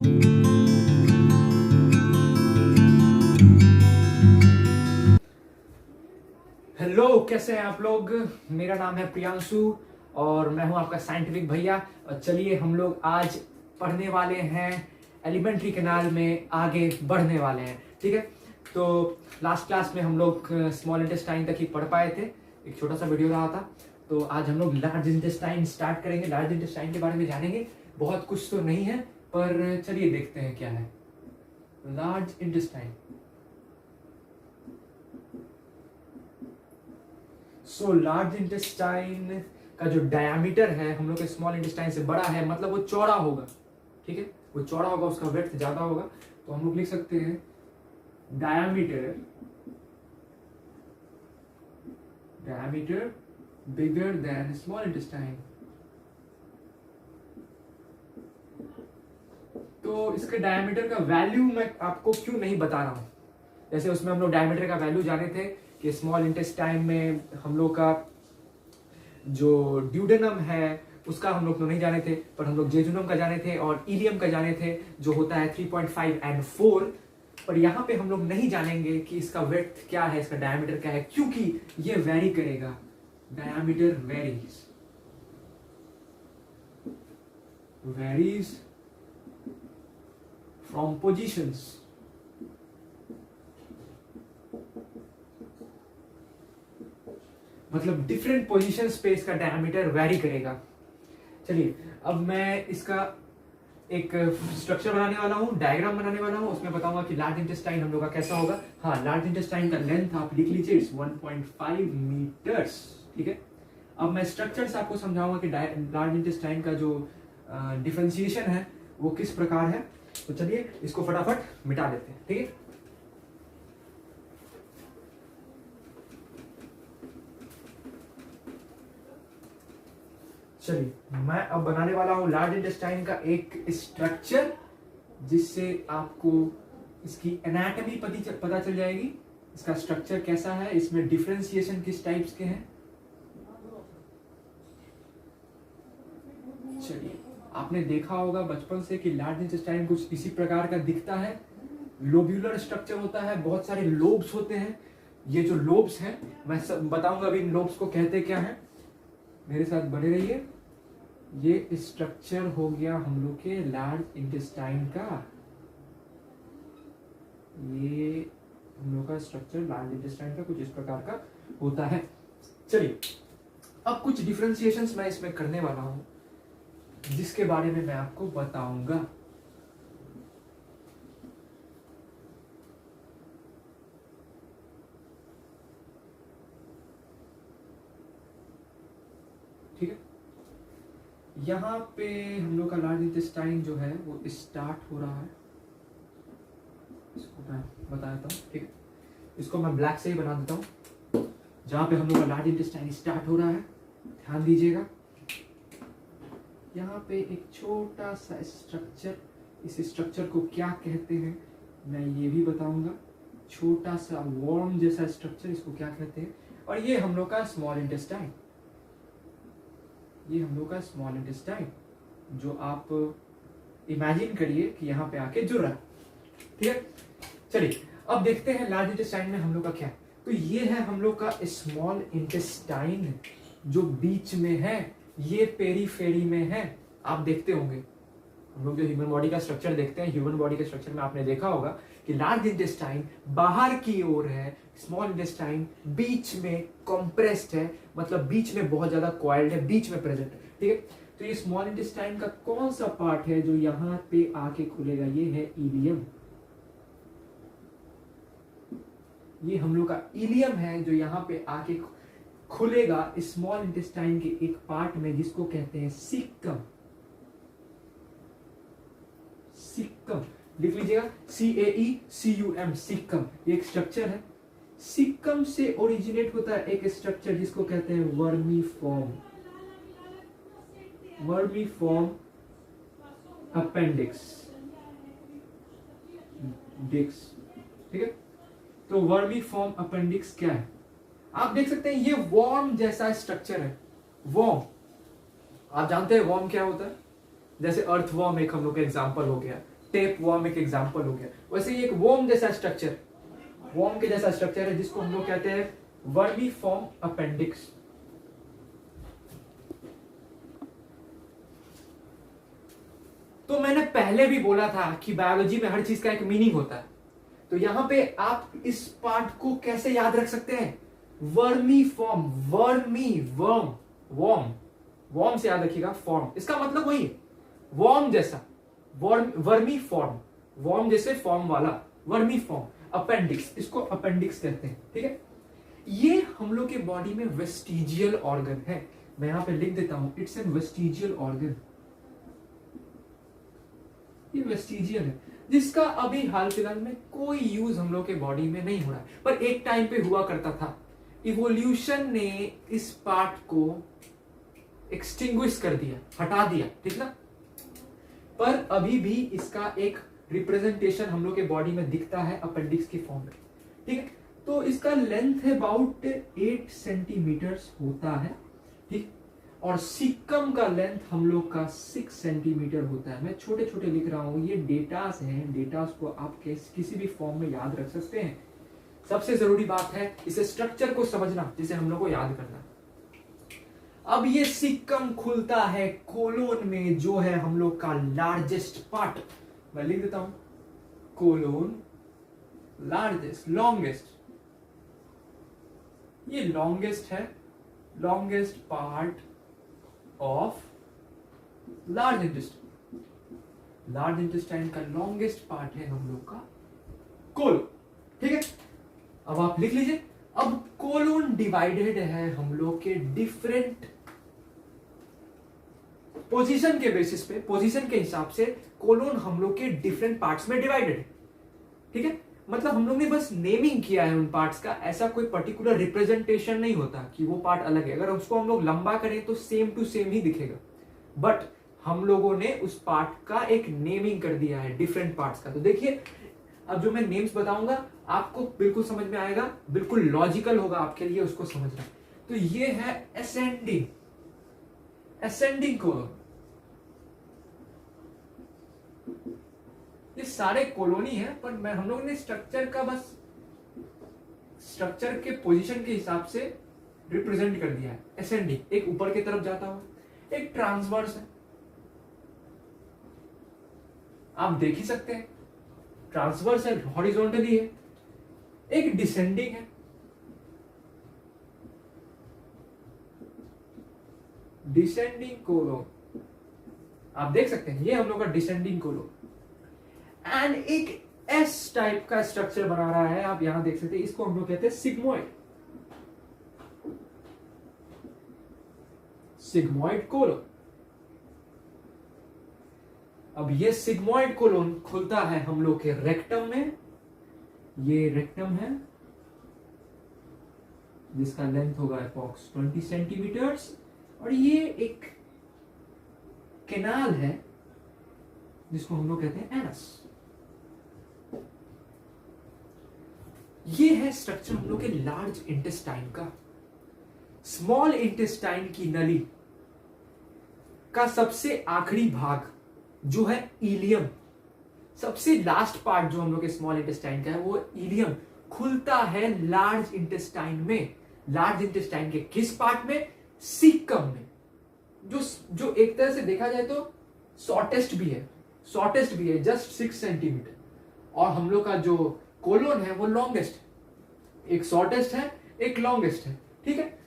Hello, कैसे हैं आप लोग। मेरा नाम है प्रियांशु और मैं हूं आपका साइंटिफिक भैया। और चलिए हम लोग आज पढ़ने वाले हैं एलिमेंट्री कैनाल में आगे बढ़ने वाले हैं। ठीक है, तो लास्ट क्लास में हम लोग स्मॉल इंटेस्टाइन तक ही पढ़ पाए थे, एक छोटा सा वीडियो रहा था। तो आज हम लोग लार्ज इंटेस्टाइन स्टार्ट करेंगे, लार्ज इंटेस्टाइन के बारे में जानेंगे। बहुत कुछ तो नहीं है, पर चलिए देखते हैं क्या है large intestine. So large intestine का जो डायमीटर है हम लोग के स्मॉल इंटेस्टाइन से बड़ा है, मतलब वो चौड़ा होगा। ठीक है, वो चौड़ा होगा, उसका विड्थ ज्यादा होगा। तो हम लोग लिख सकते हैं diameter bigger than small intestine. तो इसके डायमीटर का वैल्यू मैं आपको क्यों नहीं बता रहा हूं। जैसे उसमें हम लोग डायमीटर का वैल्यू जाने थे कि स्मॉल इंटेस्टाइन में हम लोग का जो ड्यूडेनम है उसका हम लोग तो नहीं जाने थे, पर हम लोग जेजुनम का जाने थे और इलियम का जाने थे, जो होता है 3.5 and 4। पर यहाँ पे हम लोग नहीं जानेंगे कि इसका विड्थ क्या है, इसका डायमीटर क्या है, क्योंकि ये वेरी करेगा। Diameter varies from positions. मतलब डिफरेंट पोजीशंस पे इसका डायमीटर वेरी करेगा। चलिए अब मैं इसका एक स्ट्रक्चर बनाने वाला हूँ, डायग्राम बनाने वाला हूँ, उसमें बताऊंगा कि लार्ज इंटेस्टाइन हम लोग का कैसा होगा। हाँ, लार्ज इंटेस्टाइन का लेंथ आप लिख लीजिए, इट्स 1.5 मीटर्स। ठीक है, अब मैं स्ट्रक्चर से आपको समझाऊंगा कि लार्ज इंटेस्टाइन का जो डिफरेंशिएशन है वो किस प्रकार है। तो चलिए इसको फटाफट मिटा देते हैं। ठीक है, चलिए मैं अब बनाने वाला हूं लार्ज इंटेस्टाइन का एक स्ट्रक्चर, जिससे आपको इसकी एनाटॉमी पता चल जाएगी, इसका स्ट्रक्चर कैसा है, इसमें डिफरेंशिएशन किस टाइप्स के हैं। चलिए, आपने देखा होगा बचपन से कि लार्ज इंटेस्टाइन कुछ इसी प्रकार का दिखता है। लोब्यूलर स्ट्रक्चर होता है, बहुत सारे लोब्स होते हैं। ये जो लोब्स हैं मैं सब बताऊंगा अभी इन लोब्स को कहते क्या है, मेरे साथ बने रहिए। ये स्ट्रक्चर हो गया हम लोग के लार्ज इंटेस्टाइन का, ये हम लोग का स्ट्रक्चर लार्ज इंटेस्टाइन का कुछ इस प्रकार का होता है। चलिए अब कुछ डिफरेंशिएशंस मैं इसमें करने वाला हूं, जिसके बारे में मैं आपको बताऊंगा। ठीक है, यहाँ पे हम लोग का लार्ज इंटेस्टाइन जो है वो स्टार्ट हो रहा है, इसको मैं बता देता हूँ। ठीक है, इसको मैं ब्लैक से ही बना देता हूँ। जहाँ पे हम लोग का लार्ज इंटेस्टाइन स्टार्ट हो रहा है, ध्यान दीजिएगा। यहाँ पे एक छोटा सा स्ट्रक्चर, इस स्ट्रक्चर को क्या कहते हैं मैं ये भी बताऊंगा। छोटा सा वॉर्म जैसा स्ट्रक्चर, इसको क्या कहते हैं। और ये हम लोग का स्मॉल इंटेस्टाइन, ये हम लोग का स्मॉल इंटेस्टाइन, जो आप इमेजिन करिए कि यहाँ पे आके जुड़ रहा है। ठीक है, चलिए अब देखते हैं लार्ज इंटेस्टाइन में हम लोग का क्या है। तो ये है हम लोग का स्मॉल इंटेस्टाइन, जो बीच में है, ये पेरीफेरी में है। आप देखते होंगे, हम लोग जो ह्यूमन बॉडी का स्ट्रक्चर देखते हैं, ह्यूमन बॉडी के स्ट्रक्चर में आपने देखा होगा कि लार्ज इंटेस्टाइन बाहर की ओर है, स्मॉल इंटेस्टाइन बीच में कंप्रेस्ड है, मतलब बीच में बहुत ज्यादा कॉइल्ड है, बीच में प्रेजेंट है। ठीक है, तो ये स्मॉल इंटेस्टाइन का कौन सा पार्ट है जो यहाँ पे आके खुलेगा, ये है इलियम। ये हम लोग का इलियम है जो यहाँ पे आके खुलेगा स्मॉल इंटेस्टाइन के एक पार्ट में, जिसको कहते हैं सिक्कम। सिक्कम लिख लीजिएगा, CAECUM, सिक्कम। ये एक स्ट्रक्चर है। सिक्कम से ओरिजिनेट होता है एक स्ट्रक्चर जिसको कहते हैं वर्मीफॉर्म। वर्मीफॉर्म अपेंडिक्स डिक्स। ठीक है, तो वर्मीफॉर्म अपेंडिक्स क्या है, आप देख सकते हैं ये वॉर्म जैसा स्ट्रक्चर है। वॉर्म, आप जानते हैं वॉर्म क्या होता है। जैसे अर्थ वॉर्म एक हम लोग का एग्जांपल हो गया, टेप वर्म एक एग्जांपल हो गया। वैसे ही एक वर्म जैसा स्ट्रक्चर, वर्म के जैसा स्ट्रक्चर है जिसको हम लोग कहते हैं वर्मीफॉर्म अपेंडिक्स। तो मैंने पहले भी बोला था कि बायोलॉजी में हर चीज का एक मीनिंग होता है। तो यहां पे आप इस पार्ट को कैसे याद रख सकते हैं? वर्मीफॉर्म, वर्म, वर्म से याद रखिएगा, फॉर्म इसका मतलब वही है, वर्म जैसा, वर्मीफॉर्म, वर्म जैसे फॉर्म वाला, वर्मीफॉर्म अपेंडिक्स, इसको अपेंडिक्स कहते हैं। ठीक है, ये हम लोग के बॉडी में वेस्टिजियल ऑर्गन है। मैं यहां पे लिख देता हूं, इट्स एन वेस्टिजियल ऑर्गन। ये वेस्टिजियल है जिसका अभी हाल फिलहाल में कोई यूज हम लोग के बॉडी में नहीं हो रहा है, पर एक टाइम पे हुआ करता था। इवोल्यूशन ने इस पार्ट को एक्सटिंग्विश कर दिया, हटा दिया, ठीक ना। पर अभी भी इसका एक रिप्रेजेंटेशन हम लोग के बॉडी में दिखता है अपेंडिक्स के फॉर्म में। ठीक है, तो इसका लेंथ है अबाउट 8 सेंटीमीटर्स होता है। ठीक, और सिक्कम का लेंथ हम लोग का 6 सेंटीमीटर होता है। मैं छोटे छोटे लिख रहा हूं, ये डेटास हैं, डेटास को आप किसी भी फॉर्म में याद रख सकते हैं। सबसे जरूरी बात है इसे स्ट्रक्चर को समझना, जिसे हम लोग को याद करना। अब ये सिक्कम खुलता है कोलोन में, जो है हम लोग का लार्जेस्ट पार्ट। मैं लिख देता हूं, कोलोन लार्जेस्ट, लॉन्गेस्ट, ये लॉन्गेस्ट है, longest part of large intestine. Large intestine का लॉन्गेस्ट पार्ट है हम लोग का कोलोन। ठीक है, अब आप लिख लीजिए। अब कोलोन डिवाइडेड है हम लोग के डिफरेंट पोजीशन के बेसिस पे, पोजीशन के हिसाब से कोलोन हम लोग के डिफरेंट पार्ट्स में डिवाइडेड है। ठीक है, मतलब हम लोग ने बस नेमिंग किया है उन पार्ट्स का, ऐसा कोई पर्टिकुलर रिप्रेजेंटेशन नहीं होता कि वो पार्ट अलग है। अगर उसको हम लोग लंबा करें तो सेम टू सेम ही दिखेगा, बट हम लोगों ने उस पार्ट का एक नेमिंग कर दिया है डिफरेंट पार्ट्स का। तो देखिए, अब जो मैं नेम्स बताऊंगा आपको बिल्कुल समझ में आएगा, बिल्कुल लॉजिकल होगा आपके लिए उसको समझना। तो ये है असेंडिंग, असेंडिंग कोलोन। ये सारे कॉलोनी है, पर मैं हम लोग ने स्ट्रक्चर का बस स्ट्रक्चर के पोजीशन के हिसाब से रिप्रेजेंट कर दिया है। असेंडिंग, एक ऊपर की तरफ जाता हुआ, एक ट्रांसवर्स है, आप देख ही सकते हैं, ट्रांसवर्स है, हॉरिजॉन्टली है। एक डिसेंडिंग है, डिसेंडिंग कोलोन, आप देख सकते हैं, ये हम लोग का डिसेंडिंग कोलोन। एंड एक एस टाइप का स्ट्रक्चर बना रहा है, आप यहां देख सकते हैं, इसको हम लोग कहते हैं सिग्मोइड, सिग्मोइड कोलोन। अब ये सिग्मोइड कोलोन खुलता है हम लोग के रेक्टम में, ये रेक्टम है जिसका लेंथ होगा अप्रॉक्स 20 सेंटीमीटर्स, और ये एक कैनाल है जिसको हम लोग कहते हैं एनस। ये है स्ट्रक्चर हम लोग के लार्ज इंटेस्टाइन का। स्मॉल इंटेस्टाइन की नली का सबसे आखिरी भाग जो है इलियम, सबसे लास्ट पार्ट जो हम लोग के स्मॉल इंटेस्टाइन का है वो इलियम, खुलता है लार्ज इंटेस्टाइन में। लार्ज इंटेस्टाइन के किस पार्ट में? सीकम में, जो एक तरह से देखा जाए तो शॉर्टेस्ट भी है, शॉर्टेस्ट भी है, जस्ट 6 सेंटीमीटर। और हम लोग का जो कोलोन है वो लॉन्गेस्ट, एक शॉर्टेस्ट है, एक लॉन्गेस्ट है। ठीक है,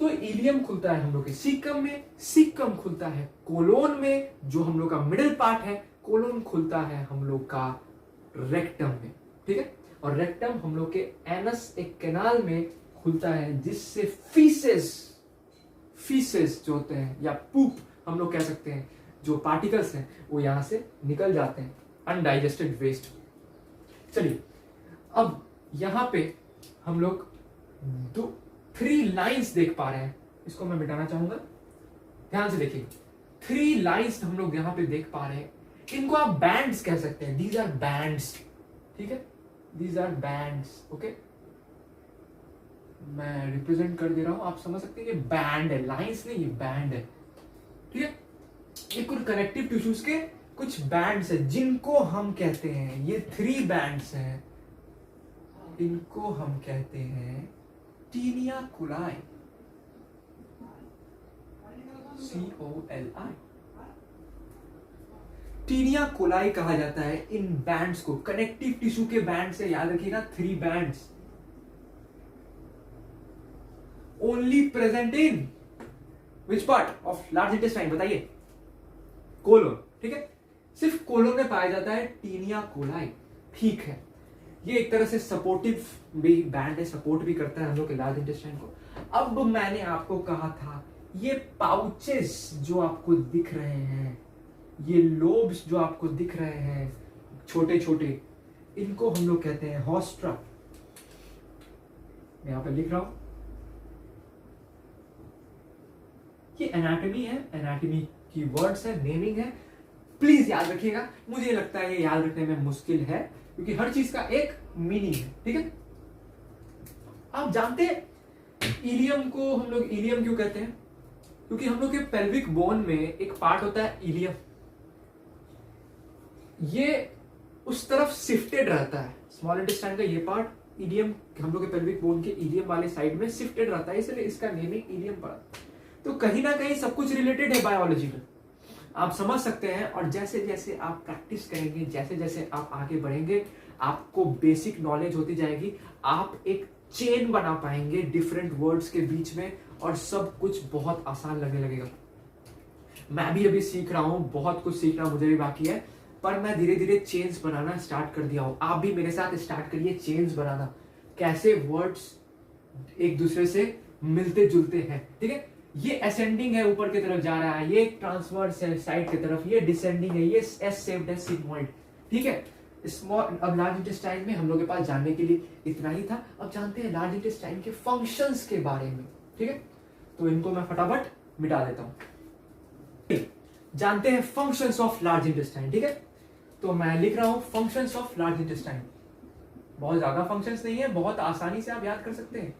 तो इलियम खुलता है हम लोग के सीकम में, सीकम खुलता है कोलोन में, जो हम लोग का मिडिल पार्ट है। कोलोन खुलता है हम लोग का रेक्टम में। ठीक है, और रेक्टम हम लोग के एनस, एक कैनाल में खुलता है, जिससे फीसेस जो होते हैं या पूप हम लोग कह सकते हैं, जो पार्टिकल्स हैं वो यहां से निकल जाते हैं, अनडाइजेस्टेड वेस्ट। चलिए, अब यहां पे हम लोग 3 लाइंस देख पा रहे हैं, इसको मैं मिटाना चाहूंगा, ध्यान से देखिए। 3 लाइंस हम लोग यहां पे देख पा रहे हैं, इनको आप बैंड्स कह सकते हैं, दीज आर बैंड्स। ठीक है, दीज आर बैंड्स। ओके, मैं रिप्रेजेंट कर दे रहा हूं, आप समझ सकते हैं, ये बैंड है, लाइंस नहीं, ये बैंड है। ठीक है, ये कुछ कनेक्टिव टिश्यूज के कुछ बैंड्स है जिनको हम कहते हैं, ये 3 बैंड्स हैं, इनको हम कहते हैं taenia coli, COLI। Taenia coli कहा जाता है इन बैंड्स को, कनेक्टिव टिश्यू के बैंड से, याद रखिएगा 3 bands, only present in which part of large intestine, बताइए? कोलोन, ठीक है, सिर्फ कोलोन में पाया जाता है टीनिया कोलाई। ठीक है, ये एक तरह से सपोर्टिव भी बैंड है, सपोर्ट भी करता है हम लोग के लार्ज इंटेस्टाइन को। अब मैंने आपको कहा था ये पाउचेस जो आपको दिख रहे हैं, ये लोब्स जो आपको दिख रहे हैं छोटे छोटे, इनको हम लोग कहते हैं हॉस्ट्रा। मैं यहां पे लिख रहा हूं, ये एनाटॉमी है, एनाटॉमी की वर्ड्स है, नेमिंग है, प्लीज याद रखिएगा। मुझे लगता है ये याद रखने में मुश्किल है क्योंकि हर चीज का एक मीनिंग है, ठीक है। आप जानते हैं इलियम को हम लोग इलियम क्यों कहते हैं? क्योंकि हम लोग के पेल्विक बोन में एक पार्ट होता है इलियम, ये उस तरफ शिफ्टेड रहता है, स्मॉल इंटेस्टाइन का ये पार्ट इलियम हम लोग के पेल्विक बोन के इलियम वाले साइड में शिफ्टेड रहता है, इसलिए इसका नेमिंग इलियम पड़ा। तो कहीं ना कहीं सब कुछ रिलेटेड है बायोलॉजी में, आप समझ सकते हैं। और जैसे जैसे आप प्रैक्टिस करेंगे, जैसे जैसे आप आगे बढ़ेंगे, आपको बेसिक नॉलेज होती जाएगी, आप एक चेन बना पाएंगे डिफरेंट वर्ड्स के बीच में, और सब कुछ बहुत आसान लगने लगेगा। मैं भी अभी सीख रहा हूं, बहुत कुछ सीखना मुझे भी बाकी है, पर मैं धीरे धीरे चेन्स बनाना स्टार्ट कर दिया हूं। आप भी मेरे साथ स्टार्ट करिए चेन्स बनाना, कैसे वर्ड्स एक दूसरे से मिलते जुलते हैं, ठीक है। ये असेंडिंग है, ऊपर की तरफ जा रहा है, ये ट्रांसवर्स है साइड की तरफ, ये डिसेंडिंग है, ये एस शेप्ड है, सिग्मोइड, ठीक है। स्मॉल, अब लार्ज इंटेस्टाइन में हम लोग के पास जानने के लिए इतना ही था। अब जानते हैं लार्ज इंटेस्टाइन के फंक्शंस के बारे में, ठीक है। तो इनको मैं फटाफट मिटा देता हूं। जानते हैं फंक्शंस ऑफ लार्ज इंटेस्टाइन, ठीक है। तो मैं लिख रहा हूं फंक्शंस ऑफ लार्ज इंटेस्टाइन। बहुत ज्यादा फंक्शंस नहीं है, बहुत आसानी से आप याद कर सकते हैं।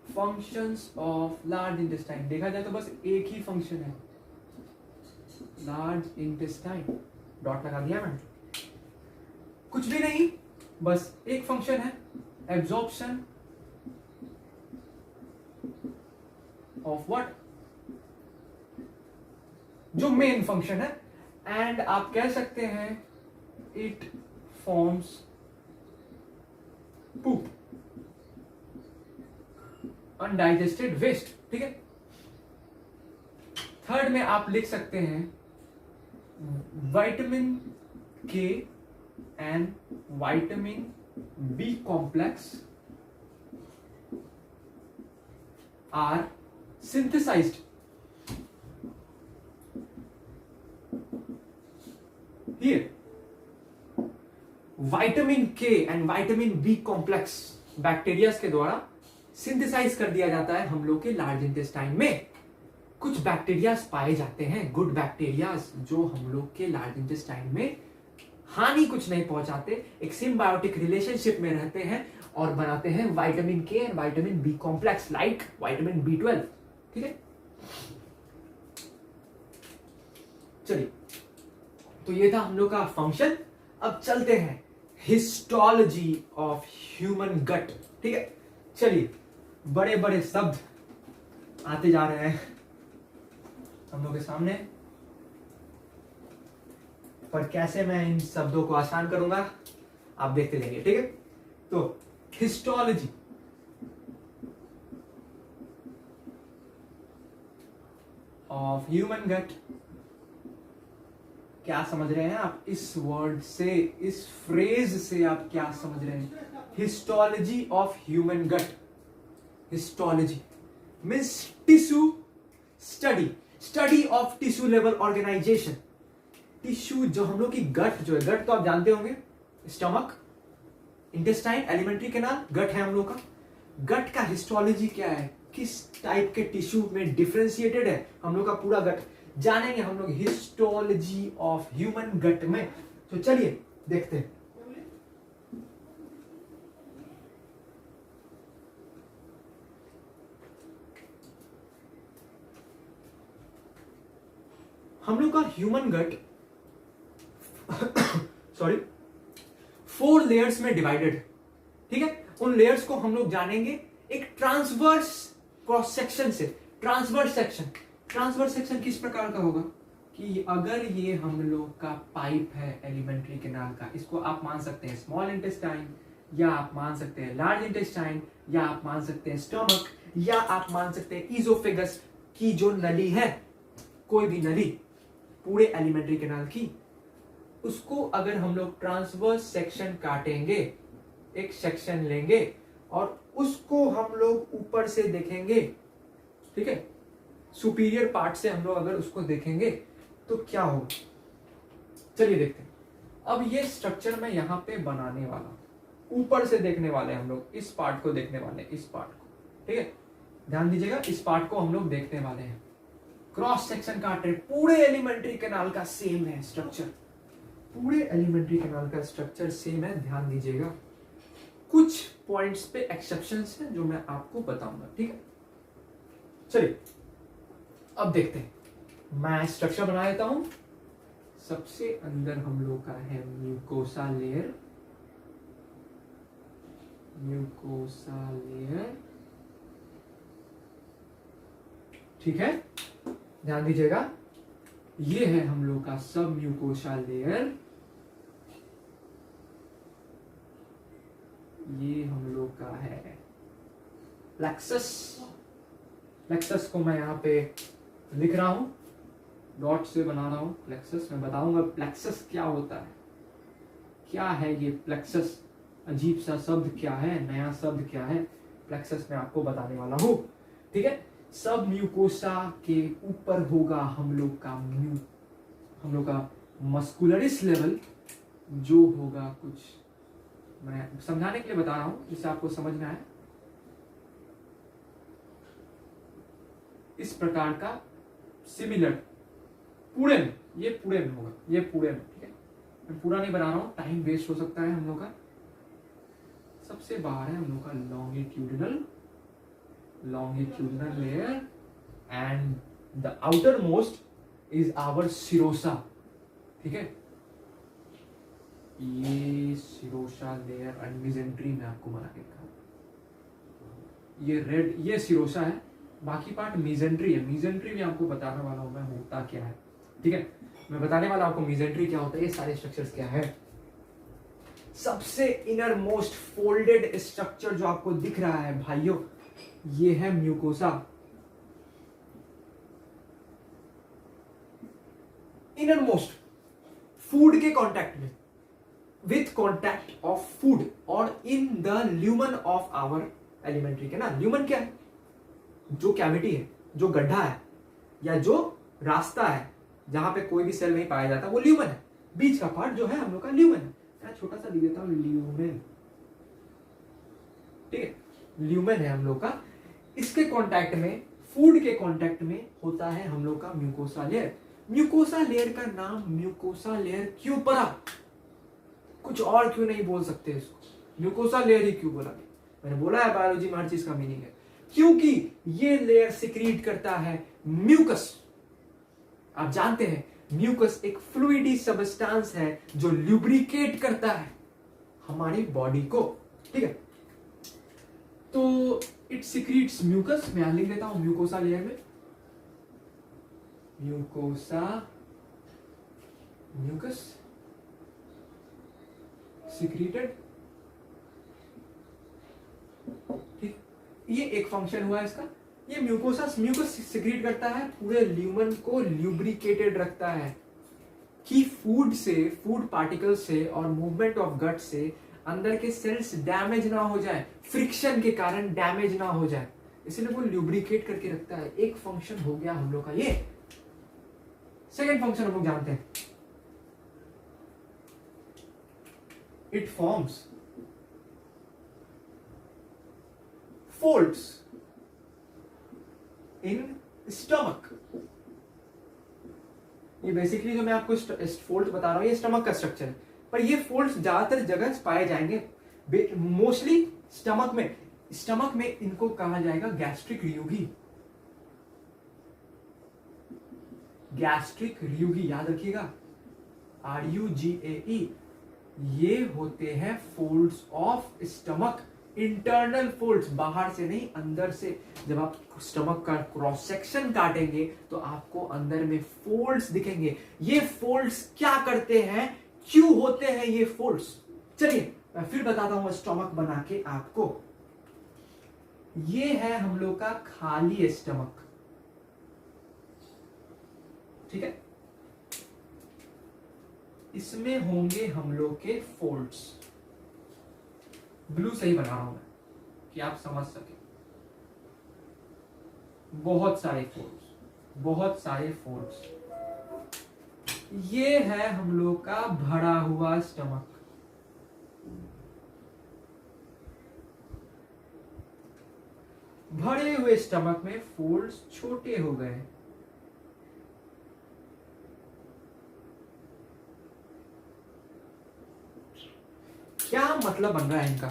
फंक्शंस ऑफ लार्ज इंटेस्टाइन, देखा जाए तो बस एक ही फंक्शन है, लार्ज इंटेस्टाइन, डॉट लगा दिया मैंने, कुछ भी नहीं, बस एक फंक्शन है, एब्जॉर्प्शन ऑफ व्हाट, जो मेन फंक्शन है। एंड आप कह सकते हैं it forms poop, undigested waste, ठीक है। थर्ड में आप लिख सकते हैं vitamin K and vitamin B complex are synthesized here. Vitamin K and vitamin B complex bacteria के द्वारा सिंथेसाइज कर दिया जाता है हम लोग के लार्ज इंटेस्टाइन में। कुछ बैक्टीरियाज पाए जाते हैं, गुड बैक्टीरियाज, जो हम लोग के लार्ज इंटेस्टाइन में हानि कुछ नहीं पहुंचाते, एक सिम्बायोटिक रिलेशनशिप में रहते हैं और बनाते हैं vitamin K and vitamin B complex, like vitamin B12, ठीक है। चलिए, तो ये था हम लोग का फंक्शन। अब चलते हैं हिस्टोलॉजी ऑफ ह्यूमन गट, ठीक है। चलिए, बड़े बड़े शब्द आते जा रहे हैं हम लोग के सामने, पर कैसे मैं इन शब्दों को आसान करूंगा आप देखते रहेंगे, ठीक है। तो हिस्टोलॉजी, ऑफ ह्यूमन गट, क्या समझ रहे हैं आप इस वर्ड से, इस फ्रेज से आप क्या समझ रहे हैं? Histology of human gut. Histology means tissue study, study of tissue level organisation. Tissue जो हम लोग की गट, जो है गट तो आप जानते होंगे, स्टमक, इंटेस्टाइन, एलिमेंट्री कैनाल, गट है हम लोग का। गट का हिस्टोलॉजी क्या है, किस टाइप के टिश्यू में डिफरेंशिएटेड है हम लोग का पूरा गट, जानेंगे हम लोग हिस्टोलॉजी ऑफ ह्यूमन गट में। तो चलिए देखते हैं। हम लोग का ह्यूमन गट सॉरी 4 लेयर्स में डिवाइडेड। ठीक है, उन लेयर्स को हम लोग जानेंगे एक ट्रांसवर्स क्रॉस सेक्शन से। ट्रांसवर्स सेक्शन किस प्रकार का होगा कि अगर ये हम लोग का पाइप है एलिमेंट्री कैनाल का, इसको आप मान सकते हैं स्मॉल इंटेस्टाइन, या आप मान सकते हैं लार्ज इंटेस्टाइन, या आप मान सकते हैं स्टमक, या आप मान सकते हैं ईजोफेगस की जो नली है, कोई भी नली पूरे एलिमेंट्री कैनाल की, उसको अगर हम लोग ट्रांसवर्स सेक्शन काटेंगे, एक सेक्शन लेंगे और उसको हम लोग ऊपर से देखेंगे, ठीक है, सुपीरियर पार्ट से हम लोग अगर उसको देखेंगे तो क्या होगा, चलिए देखते हैं। अब ये स्ट्रक्चर मैं यहां पे बनाने वाला हूं, ऊपर से देखने वाले हम लोग, इस पार्ट को देखने वाले हैं, इस पार्ट को, ठीक है, ध्यान दीजिएगा, इस पार्ट को हम लोग देखने वाले हैं। क्रॉस सेक्शन काट रहे, पूरे एलिमेंट्री कैनाल का सेम है स्ट्रक्चर, पूरे एलिमेंट्री कैनाल का स्ट्रक्चर सेम है, ध्यान दीजिएगा। कुछ पॉइंट्स पे एक्सेप्शंस हैं जो मैं आपको बताऊंगा, ठीक है। चलिए अब देखते हैं, मैं स्ट्रक्चर बना लेता हूं। सबसे अंदर हम लोग का है म्यूकोसा लेयर, ठीक है, ध्यान दीजिएगा, ये है हम लोग का सब म्यूकोसा लेयर, ये हम लोग का है प्लेक्सस को मैं यहां पे लिख रहा हूं, डॉट से बना रहा हूं प्लेक्सस। मैं बताऊंगा प्लेक्सस क्या होता है, क्या है ये प्लेक्सस, अजीब सा शब्द क्या है, नया शब्द क्या है, प्लेक्सस मैं आपको बताने वाला हूं, ठीक है। सब म्यूकोसा के ऊपर होगा हम लोग का मस्कुलरिस लेवल, जो होगा कुछ, मैं समझाने के लिए बता रहा हूं जिससे आपको समझ में आए, इस प्रकार का सिमिलर पूरे में, ये पूरे में होगा, ये पूरे में, ठीक है। मैं पूरा नहीं बना रहा हूं, टाइम वेस्ट हो सकता है हम लोग का। सबसे बाहर है हम लोग का longitudinal layer, and the outer most is our serosa, ठीक है। ये सिरोसा लेयर एंड मिजेंट्री में आपको बना के रखा, ये रेड, ये सिरोसा है, बाकी पार्ट मिजेंट्री है। मिजेंट्री भी आपको बताने वाला हूं मैं होता क्या है, ठीक है, मैं बताने वाला आपको मिजेंट्री क्या होता है, ये सारे स्ट्रक्चर्स क्या है। सबसे इनर मोस्ट फोल्डेड स्ट्रक्चर जो आपको दिख रहा है भाइयों, ये है म्यूकोसा। इनर मोस्ट, फूड के कांटेक्ट में, विथ कांटेक्ट ऑफ फूड और in the lumen of our alimentary canal. Lumen क्या है, जो कैविटी है, जो गड्ढा है या जो रास्ता है जहां पे कोई भी सेल नहीं पाया जाता, वो ल्यूमन है। बीच का पार्ट जो है हम लोग का ल्यूमन है, मैं छोटा सा लिख देता हूं ल्यूमेन, ठीक है, ल्यूमेन है हम लोग का। इसके कांटेक्ट में, फूड के कांटेक्ट में होता है हम लोग का म्यूकोसा लेयर। म्यूकोसा लेयर का नाम म्यूकोसा लेयर क्यों पड़ा, कुछ और क्यों नहीं बोल सकते इसको, म्यूकोसा लेयर ही क्यों बोला? मैंने बोला है बायोलॉजी में हर चीज का मीनिंग है, क्योंकि ये लेयर सिक्रीट करता है म्यूकस। आप जानते हैं म्यूकस एक फ्लूइडी सबस्टेंस है जो ल्यूब्रिकेट करता है हमारी बॉडी को, ठीक है। तो इट सिक्रीट्स म्यूकस, मैं लिख देता हूं म्यूकोसा लेयर में, म्यूकोसा म्यूकस सिक्रीटेड, ठीक, ये एक फंक्शन हुआ इसका। ये म्यूकोस सिक्रीट करता है, पूरे ल्यूमन को ल्यूब्रिकेटेड रखता है कि फूड से, फूड पार्टिकल से और मूवमेंट ऑफ गट से अंदर के सेल्स डैमेज ना हो जाए, फ्रिक्शन के कारण डैमेज ना हो जाए, इसलिए वो ल्यूब्रिकेट करके रखता है। एक फंक्शन हो गया हम लोग का ये। सेकेंड फंक्शन हम लोग जानते हैं, it forms folds in stomach। ये बेसिकली जो मैं आपको फोल्ड बता रहा हूं, ये स्टमक का स्ट्रक्चर है, पर ये फोल्ड्स ज्यादातर जगह पाए जाएंगे मोस्टली स्टमक में। स्टमक में इनको कहा जाएगा गैस्ट्रिक रियूगी, गैस्ट्रिक रियूगी, याद रखिएगा, RUGAE, ये होते हैं folds of stomach, internal folds, बाहर से नहीं अंदर से। जब आप स्टमक का क्रॉस सेक्शन काटेंगे तो आपको अंदर में फोल्ड्स दिखेंगे। ये फोल्ड्स क्या करते हैं, क्यों होते हैं ये फोल्ड्स, चलिए मैं फिर बताता हूं स्टमक बना के आपको। ये है हम लोग का खाली स्टमक, ठीक है। इसमें होंगे हम लोग के फोल्ड्स, ब्लू सही बना रहा हूं मैं कि आप समझ सके। बहुत सारे फोल्ड्स, बहुत सारे फोल्ड्स। ये है हम लोग का भरा हुआ स्टमक। भरे हुए स्टमक में फोल्ड्स छोटे हो गए। क्या मतलब बन रहा है इनका,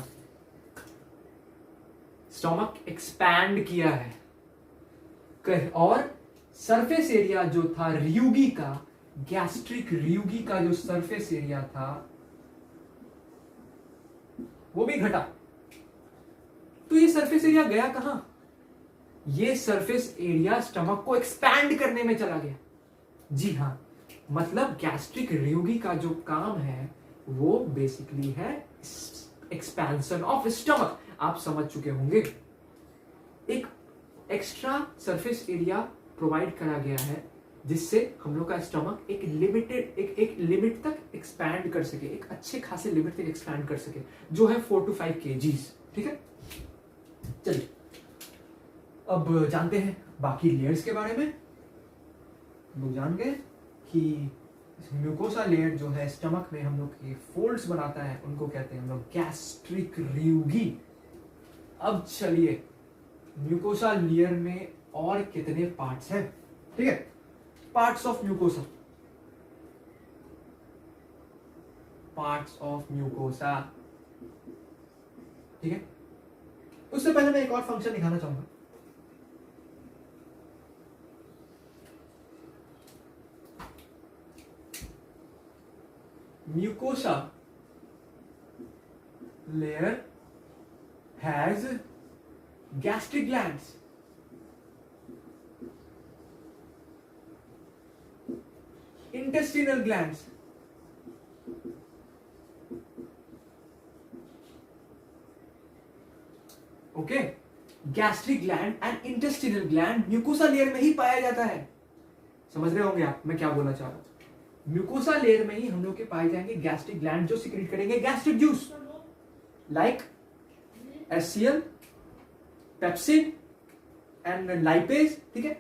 स्टमक एक्सपैंड किया है और सरफेस एरिया जो था रियुगी का, गैस्ट्रिक रियुगी का जो सरफेस एरिया था वो भी घटा। तो ये सरफेस एरिया गया कहां, ये सरफेस एरिया स्टमक को एक्सपैंड करने में चला गया। जी हां, मतलब गैस्ट्रिक रियुगी का जो काम है वो बेसिकली है एक्सपेंशन ऑफ स्टमक। आप समझ चुके होंगे, एक एक्स्ट्रा सरफेस एरिया प्रोवाइड करा गया है जिससे हम लोग का स्टमक एक लिमिट तक एक्सपैंड कर सके, एक अच्छे खासे लिमिट तक एक्सपैंड कर सके, जो है 4 to 5 kgs, ठीक है। चलिए अब जानते हैं बाकी लेयर्स के बारे में। लोग जान गए कि म्यूकोसा लेयर जो है स्टमक में हम लोग के फोल्ड्स बनाता है, उनको कहते हैं हम लोग गैस्ट्रिक रियुगी। अब चलिए म्यूकोसा लेयर में और कितने पार्ट्स हैं, ठीक है। Parts of mucosa, parts of mucosa, ठीक है। उससे पहले मैं एक और फंक्शन दिखाना चाहूंगा। Mucosa layer has gastric glands. Intestinal glands. Okay? Gastric gland and intestinal gland mucosa layer में ही पाया जाता है। समझ रहे होंगे आप मैं क्या बोलना चाह रहा हूं। म्यूकोसा लेयर में ही हम लोग के पाए जाएंगे गैस्ट्रिक ग्लैंड जो सिक्रीट करेंगे gastric juice, like HCl, pepsin and lipase, ठीक है।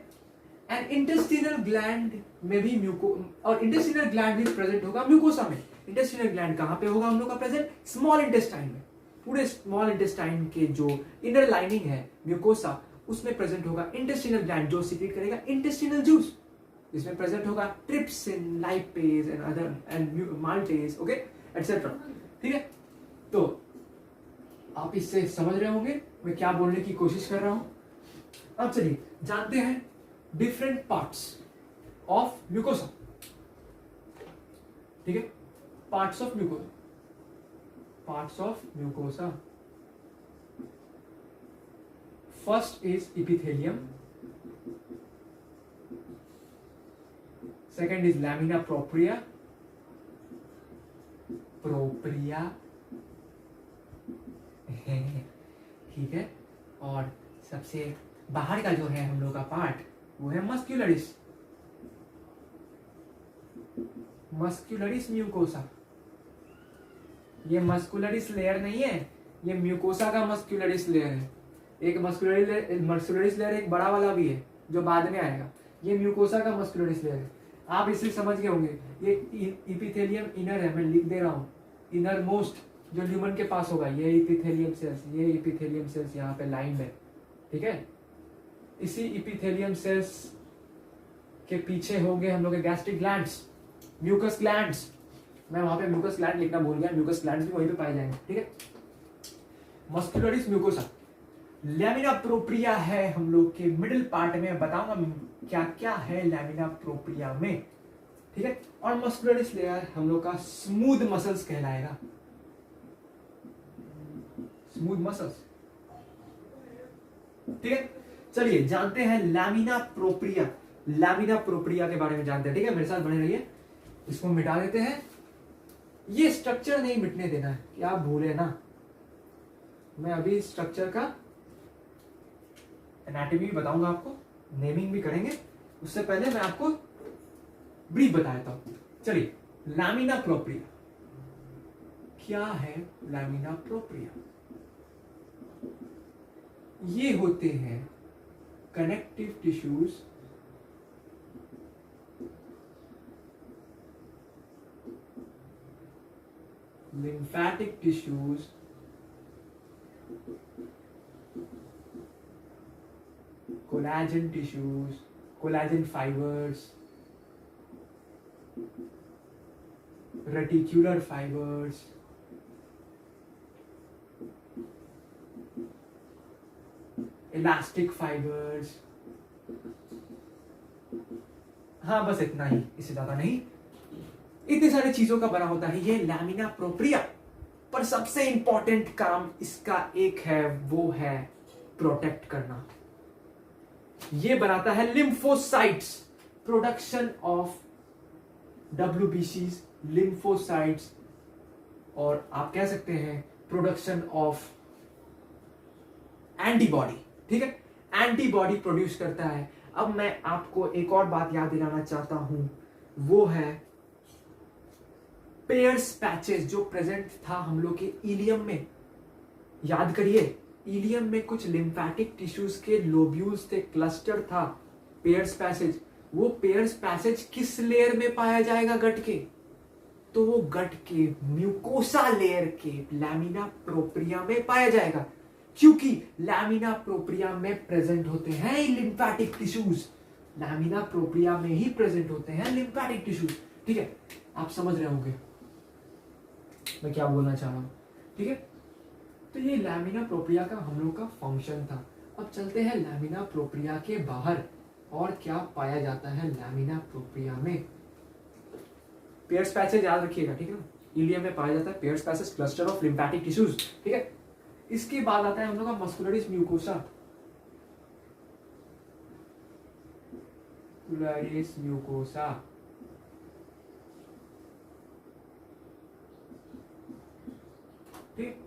एंड इंटेस्टिनल ग्लैंड में भी और इंटेस्टिनल ग्लैंड भी प्रेजेंट होगा म्यूकोसा में। इंटेस्टिनल ग्लैंड कहां पे होगा हम लोग का प्रेजेंट, स्मॉल इंटेस्टाइन में। पूरे स्मॉल इंटेस्टाइन के जो इनर लाइनिंग है म्यूकोसा, उसमें प्रेजेंट होगा इंटेस्टिनल ग्लैंड जो सिक्रीट करेगा इंटेस्टिनल जूस। इसमें प्रेजेंट होगा trypsin, lipase and other and maltase, okay etcetera, ठीक है। तो आप इससे समझ रहे होंगे मैं क्या बोलने की कोशिश कर रहा हूं। अब चलिए जानते हैं डिफरेंट पार्ट्स ऑफ म्यूकोसा, ठीक है। Parts of mucosa, parts of mucosa. First is epithelium, second is lamina propria, ठीक है। और सबसे बाहर का जो है हम लोग का पार्ट वो है मस्क्यूलरिस, मस्क्यूलरिस म्यूकोसा। ये मस्कुलरिस लेयर नहीं है, ये म्यूकोसा का मस्क्यूलरिस लेयर है। एक मस्क्यूलरिस लेयर एक बड़ा वाला भी है जो बाद में आएगा, ये म्यूकोसा का मस्क्यूलरिस लेयर है। आप इसे समझ गए होंगे, ये इपिथेलियम इनर है, मैं लिख दे रहा हूं, इनर मोस्ट जो ल्यूमन के पास होगा, ये इपिथेलियम सेल्स, ये इपिथेलियम सेल्स यहाँ पे लाइन में, ठीक है। इसी इपिथेलियम सेल्स के पीछे होंगे हम लोग के गैस्ट्रिक ग्लैंड्स, म्यूकस ग्लैंड्स। मैं वहां पे म्यूकस ग्लैंड लिखना भूल गया, म्यूकस ग्लैंड्स भी वहीं पे पाए जाएंगे, ठीक है। मस्कुलरिस म्यूकोसा, लैमिना प्रोप्रिया है हम लोग के मिडिल पार्ट में। बताऊंगा क्या क्या है लैमिना प्रोप्रिया में। ठीक है। और मस्कुलरिस लेयर हम लोग का स्मूथ मसल्स कहलाएगा, स्मूथ मसल्स, ठीक है। चलिए जानते हैं लैमिना प्रोप्रिया, लैमिना प्रोप्रिया के बारे में जानते हैं, ठीक है। मेरे साथ बने रहिए, इसको मिटा देते हैं। ये स्ट्रक्चर नहीं मिटने देना है कि आप भूले ना। मैं अभी स्ट्रक्चर का एनाटॉमी भी बताऊंगा आपको, नेमिंग भी करेंगे, उससे पहले मैं आपको ब्रीफ बता देता हूं। चलिए लैमिना प्रोप्रिया क्या है। लैमिना प्रोप्रिया ये होते हैं connective tissues lymphatic tissues, collagen tissues, collagen fibers, reticular fibers, elastic fibers। हाँ बस इतना ही, इससे ज्यादा नहीं। इतनी सारी चीजों का बना होता है ये लैमिना प्रोप्रिया। पर सबसे इंपॉर्टेंट काम इसका एक है, वो है प्रोटेक्ट करना। ये बनाता है lymphocytes, production of WBCs, lymphocytes, और आप कह सकते हैं प्रोडक्शन ऑफ एंटीबॉडी, ठीक है। एंटीबॉडी प्रोड्यूस करता है। अब मैं आपको एक और बात याद दिलाना चाहता हूं, वो है पेयर्स पैचेस जो प्रेजेंट था हम लोग के इलियम में। याद करिए, इलियम में कुछ लिम्फैटिक टिश्यूज के लोब्यूल्स थे, क्लस्टर था, पेयर्स पैसेज। वो पेयर्स पैसेज किस लेयर में पाया जाएगा गट के? तो वो गट के म्यूकोसा लेयर के लैमिना प्रोप्रिया में पाया जाएगा, क्योंकि लैमिना प्रोप्रिया में प्रेजेंट होते हैं लिम्फैटिक टिश्यूज। लैमिना प्रोप्रिया में ही प्रेजेंट होते हैं लिम्फैटिक टिश्यूज, ठीक है। आप समझ रहे होंगे मैं क्या बोलना चाह रहा हूं, ठीक है। तो ये लैमिना प्रोप्रिया का हम लोग का फंक्शन था। अब चलते हैं लैमिना प्रोप्रिया के बाहर, और क्या पाया जाता है लैमिना प्रोप्रिया में। पेयर्स पैसेज याद रखिएगा, ठीक है ना। इलियम में पाया जाता है pairs passage, cluster of lymphatic tissues, ठीक है। इसके बाद आता है हम लोग का मस्कुलरिस म्यूकोसा, मस्कुलरिस म्यूकोसा, ठीक,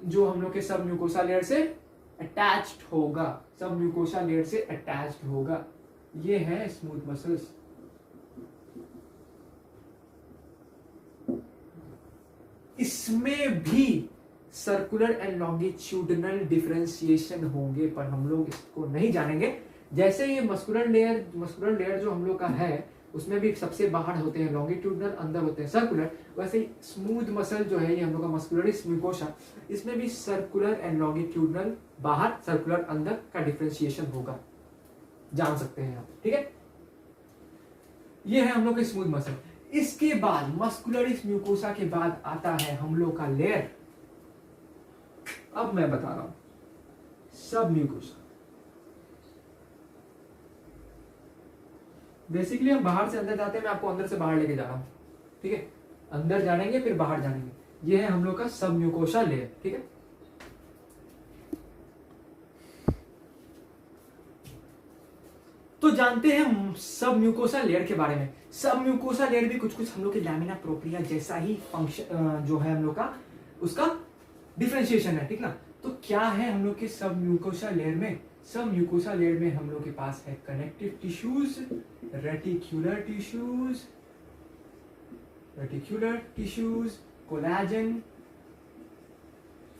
जो हम लोग के सब म्यूकोसा लेयर से अटैच्ड होगा, सब म्यूकोसा लेयर से अटैच्ड होगा। ये है स्मूथ मसल्स। इसमें भी सर्कुलर एंड लॉन्गिट्यूडिनल डिफरेंशिएशन होंगे, पर हम लोग इसको नहीं जानेंगे। जैसे ये मस्कुलर लेयर जो हम लोग का है, उसमें भी सबसे बाहर होते हैं लॉन्गिट्यूडिनल, अंदर होते हैं सर्कुलर। वैसे ही स्मूथ मसल जो है ये हम लोग का मस्कुलरिस म्यूकोसा, इसमें भी सर्कुलर एंड लॉन्गिट्यूडिनल बाहर, सर्कुलर अंदर का डिफरेंशिएशन होगा, जान सकते हैं आप, ठीक है। ये है हम लोग का स्मूथ मसल। इसके बाद मस्कुलरिस म्यूकोसा के बाद आता है हम लोग का लेयर, अब मैं बता रहा हूं, सब म्यूकोसा। बेसिकली हम बाहर से अंदर जाते हैं, मैं आपको अंदर से बाहर लेके जा रहा हूं, ठीक है। अंदर जानेंगे फिर बाहर जानेंगे। ये है हम लोग का सब म्यूकोसा लेयर, ठीक है। तो जानते हैं सब म्यूकोसा लेयर के बारे में। सब म्यूकोसा लेयर भी कुछ कुछ हम लोग के लैमिना प्रोप्रिया जैसा ही फंक्शन जो है हम लोग का, उसका डिफरेंशिएशन है, ठीक ना। तो क्या है हम लोग के सब म्यूकोसा लेयर में? सब म्यूकोसा लेयर में हम लोग के पास है connective tissues, reticular tissues, collagen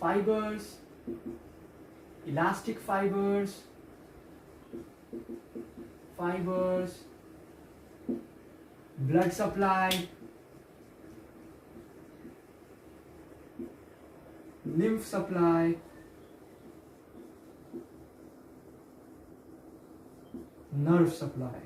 fibres, elastic fibres, blood supply, lymph supply, nerve supply.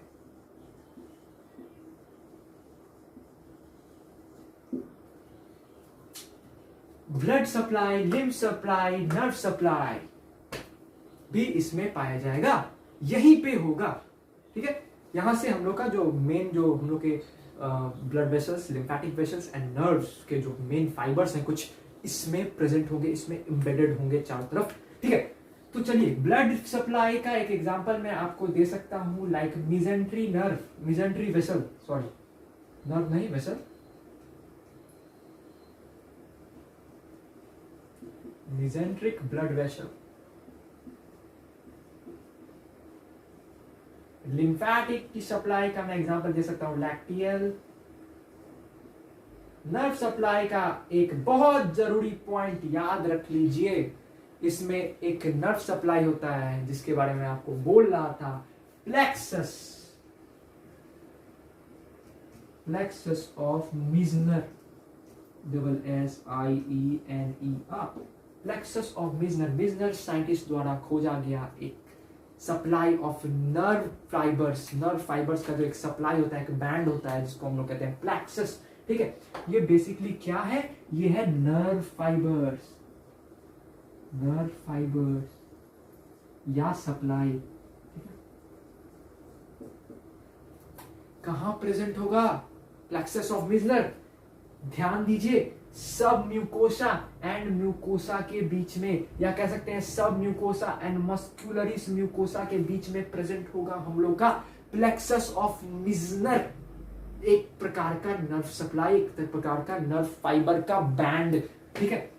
Blood supply, lymph supply, nerve supply भी इसमें पाया जाएगा, यहीं पे होगा, ठीक है। यहां से हम लोग का जो मेन जो हम लोग के blood vessels, lymphatic vessels and nerves के जो मेन फाइबर्स हैं कुछ इसमें प्रेजेंट होंगे, इसमें एम्बेडेड होंगे चारों तरफ, ठीक है। तो चलिए ब्लड सप्लाई का एक एग्जांपल मैं आपको दे सकता हूं, like mesentery nerve, mesentery vessel, sorry nerve नहीं vessel, mesenteric blood vessel, lymphatic की सप्लाई का मैं एग्जांपल दे सकता हूं लैक्टियल। नर्व सप्लाई का एक बहुत जरूरी पॉइंट याद रख लीजिए, इसमें एक नर्व सप्लाई होता है जिसके बारे में आपको बोल रहा था, plexus, plexus of Meissner, double S I E N E R, plexus of Meissner, Meissner scientist द्वारा खोजा गया एक supply of nerve fibres, nerve fibres का जो एक सप्लाई होता है, एक बैंड होता है जिसको हम लोग कहते हैं प्लेक्सस, ठीक है। ये बेसिकली क्या है, ये है नर्व फाइबर्स, नर्व फाइबर्स या सप्लाई, कहां प्रेजेंट होगा, प्लेक्सस ऑफ मिजनर, ध्यान दीजिए सब म्यूकोसा एंड म्यूकोसा के बीच में, या कह सकते हैं सब म्यूकोसा एंड मस्कुलरिस म्यूकोसा के बीच में प्रेजेंट होगा हम लोग का प्लेक्सस ऑफ मिजनर, एक प्रकार का नर्व सप्लाई, एक प्रकार का नर्व फाइबर का बैंड, ठीक है।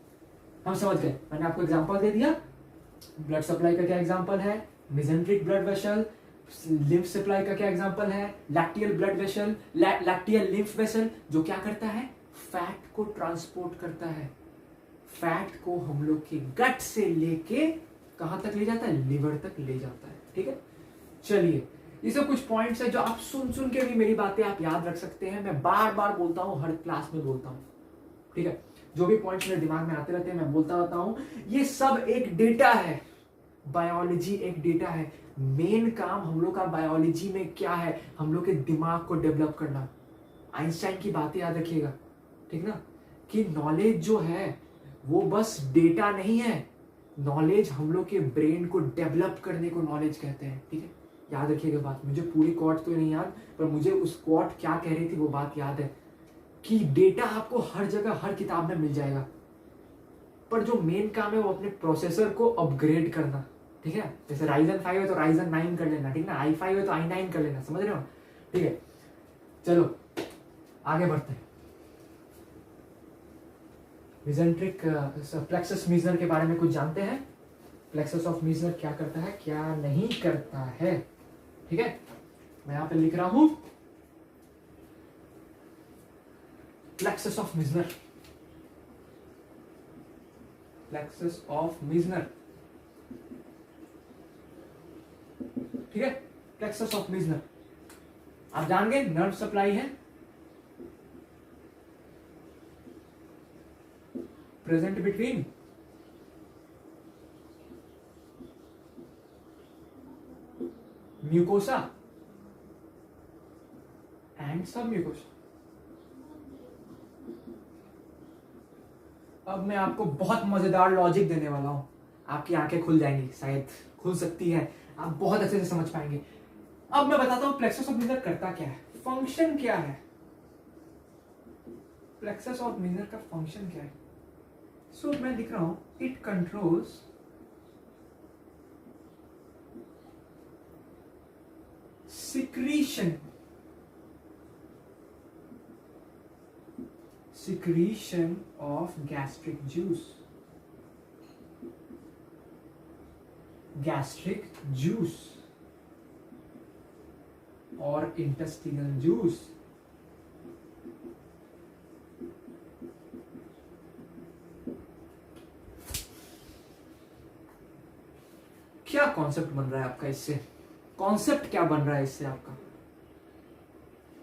हम समझ गए, मैंने आपको एग्जांपल दे दिया, ब्लड सप्लाई का क्या एग्जांपल है, mesenteric blood vessel, lymph supply का क्या एग्जांपल है, lacteal blood vessel, lacteal lymph vessel, जो क्या करता है, फैट को ट्रांसपोर्ट करता है, फैट को हम लोग के गट से लेके कहां तक ले जाता है, लिवर तक ले जाता है, ठीक है। चलिए ये सब कुछ पॉइंट्स है जो आप सुन सुन के भी मेरी बातें आप याद रख सकते हैं, मैं बार बार बोलता हूं, हर क्लास में बोलता हूं, ठीक है। जो भी पॉइंट्स मेरे दिमाग में आते रहते हैं मैं बोलता रहता हूं, ये सब एक डेटा है, बायोलॉजी एक डेटा है, मेन काम हम लोग का बायोलॉजी में क्या है, हम लोग के दिमाग को डेवलप करना। आइंस्टाइन की बातें याद रखिएगा, ठीक ना, कि नॉलेज जो है वो बस डेटा नहीं है, नॉलेज हम लोग के ब्रेन को डेवलप करने को नॉलेज कहते हैं, ठीक है। याद रखिएगा बात, मुझे पूरी कोट तो नहीं याद, पर मुझे उस कोट क्या कह रही थी वो बात याद है कि डेटा आपको हर जगह हर किताब में मिल जाएगा, पर जो मेन काम है वो अपने प्रोसेसर को अपग्रेड करना, ठीक है। जैसे राइजन 5 है तो राइजन 9 कर लेना, ठीक ना, i5 है तो i9 कर लेना, समझ रहे हो, ठीक है। चलो आगे बढ़ते हैं, मिजेंट्रिक प्लेक्सस मिजनर के बारे में कुछ जानते हैं, प्लेक्सस ऑफ मिजनर क्या करता है क्या नहीं करता है, ठीक है। मैं यहां पे लिख रहा हूं plexus of Mizner, plexus of Mizner, ठीक है। प्लेक्सस ऑफ मिजनर आप जान गए, नर्व सप्लाई है, प्रेजेंट बिटवीन म्यूकोसा एंड सब म्यूकोसा। अब मैं आपको बहुत मजेदार लॉजिक देने वाला हूं, आपकी आंखें खुल जाएंगी, शायद खुल सकती है, आप बहुत अच्छे से समझ पाएंगे। अब मैं बताता हूं प्लेक्सस ऑफ मिजनर करता क्या है, फंक्शन क्या है, प्लेक्सस ऑफ मिजनर का फंक्शन क्या है। सो मैं लिख रहा हूं, it controls secretion of gastric juice, और intestinal juice। क्या कॉन्सेप्ट बन रहा है आपका इससे, कॉन्सेप्ट क्या बन रहा है इससे आपका,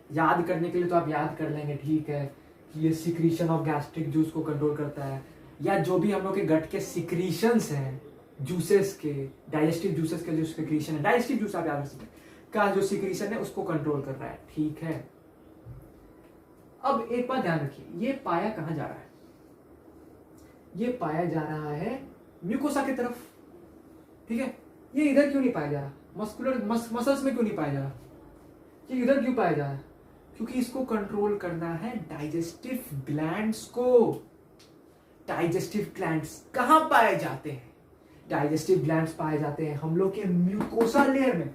याद करने के लिए तो आप याद कर लेंगे, ठीक है, कि ये सिक्रीशन ऑफ गैस्ट्रिक जूस को कंट्रोल करता है, या जो भी हम लोग के गट के सिक्रीशंस हैं, जूसेस के, डाइजेस्टिव जूसेस के जो सिक्रीशन है, डाइजेस्टिव जूस आप याद रख सकते हैं, का जो सिक्रीशन है उसको कंट्रोल कर रहा है, ठीक है। अब एक बात ध्यान रखिए, ये पाया कहां जा रहा है, ये पाया जा रहा है म्यूकोसा की तरफ, ठीक है। ये इधर क्यों नहीं पाया जा रहा, मस्कुलर मसल्स में क्यों नहीं पाया जा रहा, ये इधर क्यों पाया जा रहा है, क्योंकि इसको कंट्रोल करना है डाइजेस्टिव ग्लैंड्स को। डाइजेस्टिव ग्लैंड्स कहां पाए जाते हैं? डाइजेस्टिव ग्लैंड्स पाए जाते हैं हम लोग के म्यूकोसा लेयर में।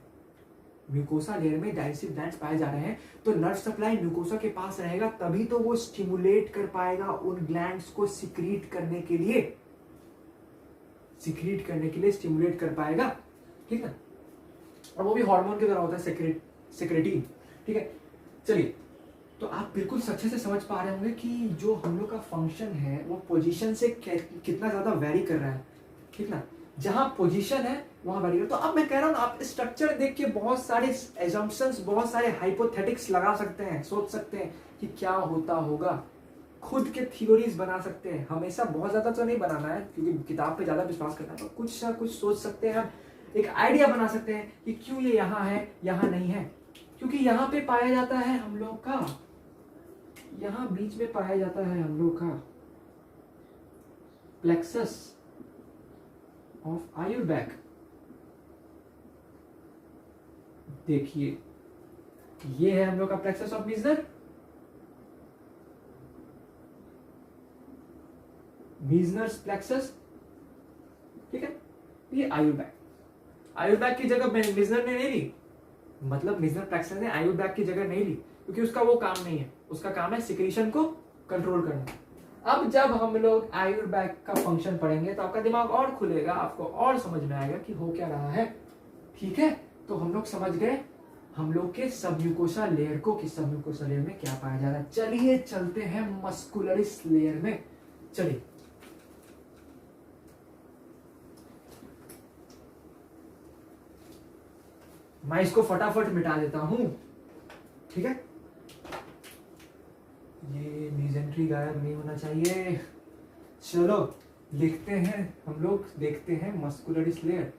म्यूकोसा लेयर में डाइजेस्टिव ग्लैंड्स पाए जा रहे हैं, तो नर्व सप्लाई म्यूकोसा के पास रहेगा, तभी तो वो स्टिमुलेट कर पाएगा उन ग्लैंड्स को सिक्रीट करने के लिए, स्टिमुलेट कर पाएगा, ठीक है। और वो भी हार्मोन की तरह होता है, सेक्रेटिन, ठीक है। चलिए, तो आप बिल्कुल अच्छे से समझ पा रहे होंगे कि जो हम लोग का फंक्शन है वो पोजीशन से कितना ज्यादा वेरी कर रहा है, ठीक ना। जहां पोजीशन है वहां वेरी कर। तो अब मैं कह रहा हूं, आप स्ट्रक्चर देख के बहुत सारे एजम्पशंस, बहुत सारे हाइपोथेटिक्स लगा सकते हैं, सोच सकते हैं कि क्या होता होगा, खुद के थ्योरीज बना सकते हैं। हमेशा बहुत ज्यादा तो नहीं बनाना है, क्योंकि किताब पे ज्यादा विश्वास करना है, तो कुछ ना कुछ सोच सकते हैं हम, एक आइडिया बना सकते हैं कि क्यों ये यहाँ है, यहाँ नहीं है। क्योंकि यहाँ पे पाया जाता है हम लोग का, यहाँ बीच में पाया जाता है हम लोग का प्लेक्सस ऑफ आयुर्बैक। देखिए, ये है हम लोग का प्लेक्सस ऑफ मीजनर, मीजनर्स प्लेक्सस, ठीक है। ये आयुर्बैक, आयुर्बैक की जगह मीजनर ने नहीं ली, मतलब मीजनर प्लेक्सस ने आयुर्बैक की जगह नहीं ली, क्योंकि उसका वो काम नहीं है। उसका काम है सिक्रीशन को कंट्रोल करना। अब जब हम लोग आयुर्बैक का फंक्शन पढ़ेंगे तो आपका दिमाग और खुलेगा, आपको और समझ में आएगा कि हो क्या रहा है, ठीक है। तो हम लोग समझ गए हम लोग के सबम्यूकोसा लेयर को, कि सबम्यूकोसा लेयर में क्या पाया जा रहा है। चलिए चलते हैं मस्कुलरिस लेयर में। चलिए, मैं इसको फटाफट मिटा देता हूं, ठीक है। ये मीजेंट्री गायब नहीं होना चाहिए। चलो लिखते हैं हम लोग, देखते हैं मस्कुलरिस लेयर।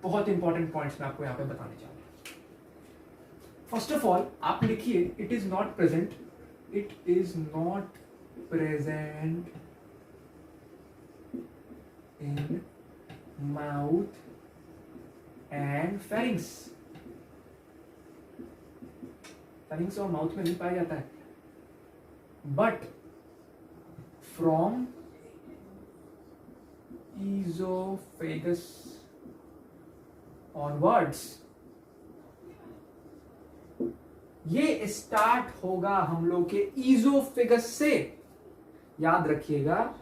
बहुत इंपॉर्टेंट पॉइंट्स मैं आपको यहां पे बताने जा रहा हूं। फर्स्ट ऑफ ऑल आप लिखिए, it is not present, it is not present in mouth and pharynx। pharynx और माउथ में नहीं पाया जाता है, बट फ्रॉम ईजोफेगस ऑनवर्ड्स ये स्टार्ट होगा हम लोग के ईजोफेगस से। याद रखिएगा,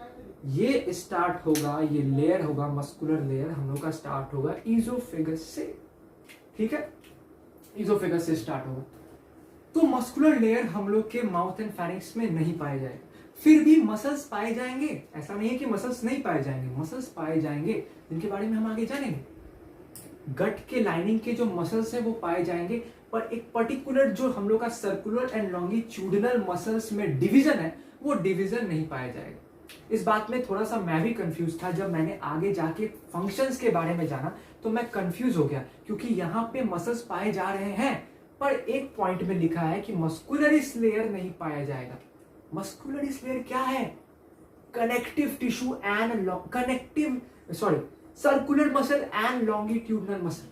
ये स्टार्ट होगा, ये लेयर होगा, मस्कुलर लेयर हम लोग का स्टार्ट होगा ईजोफेगस से, ठीक है। ईजोफेगस से स्टार्ट होगा। तो मस्कुलर लेयर हम लोग के माउथ एंड फैरिंक्स में नहीं पाए जाएगा। फिर भी मसल्स पाए जाएंगे, ऐसा नहीं है कि मसल्स नहीं पाए जाएंगे, मसल्स पाए जाएंगे, जिनके बारे में हम आगे जानेंगे। गट के लाइनिंग के जो मसल्स हैं वो पाए जाएंगे, पर एक पर्टिकुलर जो हम लोग का सर्कुलर एंड लॉन्गिट्यूडिनल मसल्स में डिवीजन है, वो डिवीजन नहीं पाया जाएगा। इस बात में थोड़ा सा मैं भी कंफ्यूज था। जब मैंने आगे जाके फंक्शंस के बारे में जाना तो मैं कंफ्यूज हो गया, क्योंकि यहाँ पे मसल्स पाए जा रहे हैं, पर एक पॉइंट में लिखा है कि मस्कुलरिस लेयर नहीं पाया जाएगा। मस्कुलरिस लेयर क्या है? Connective tissue and circular muscle and longitudinal muscle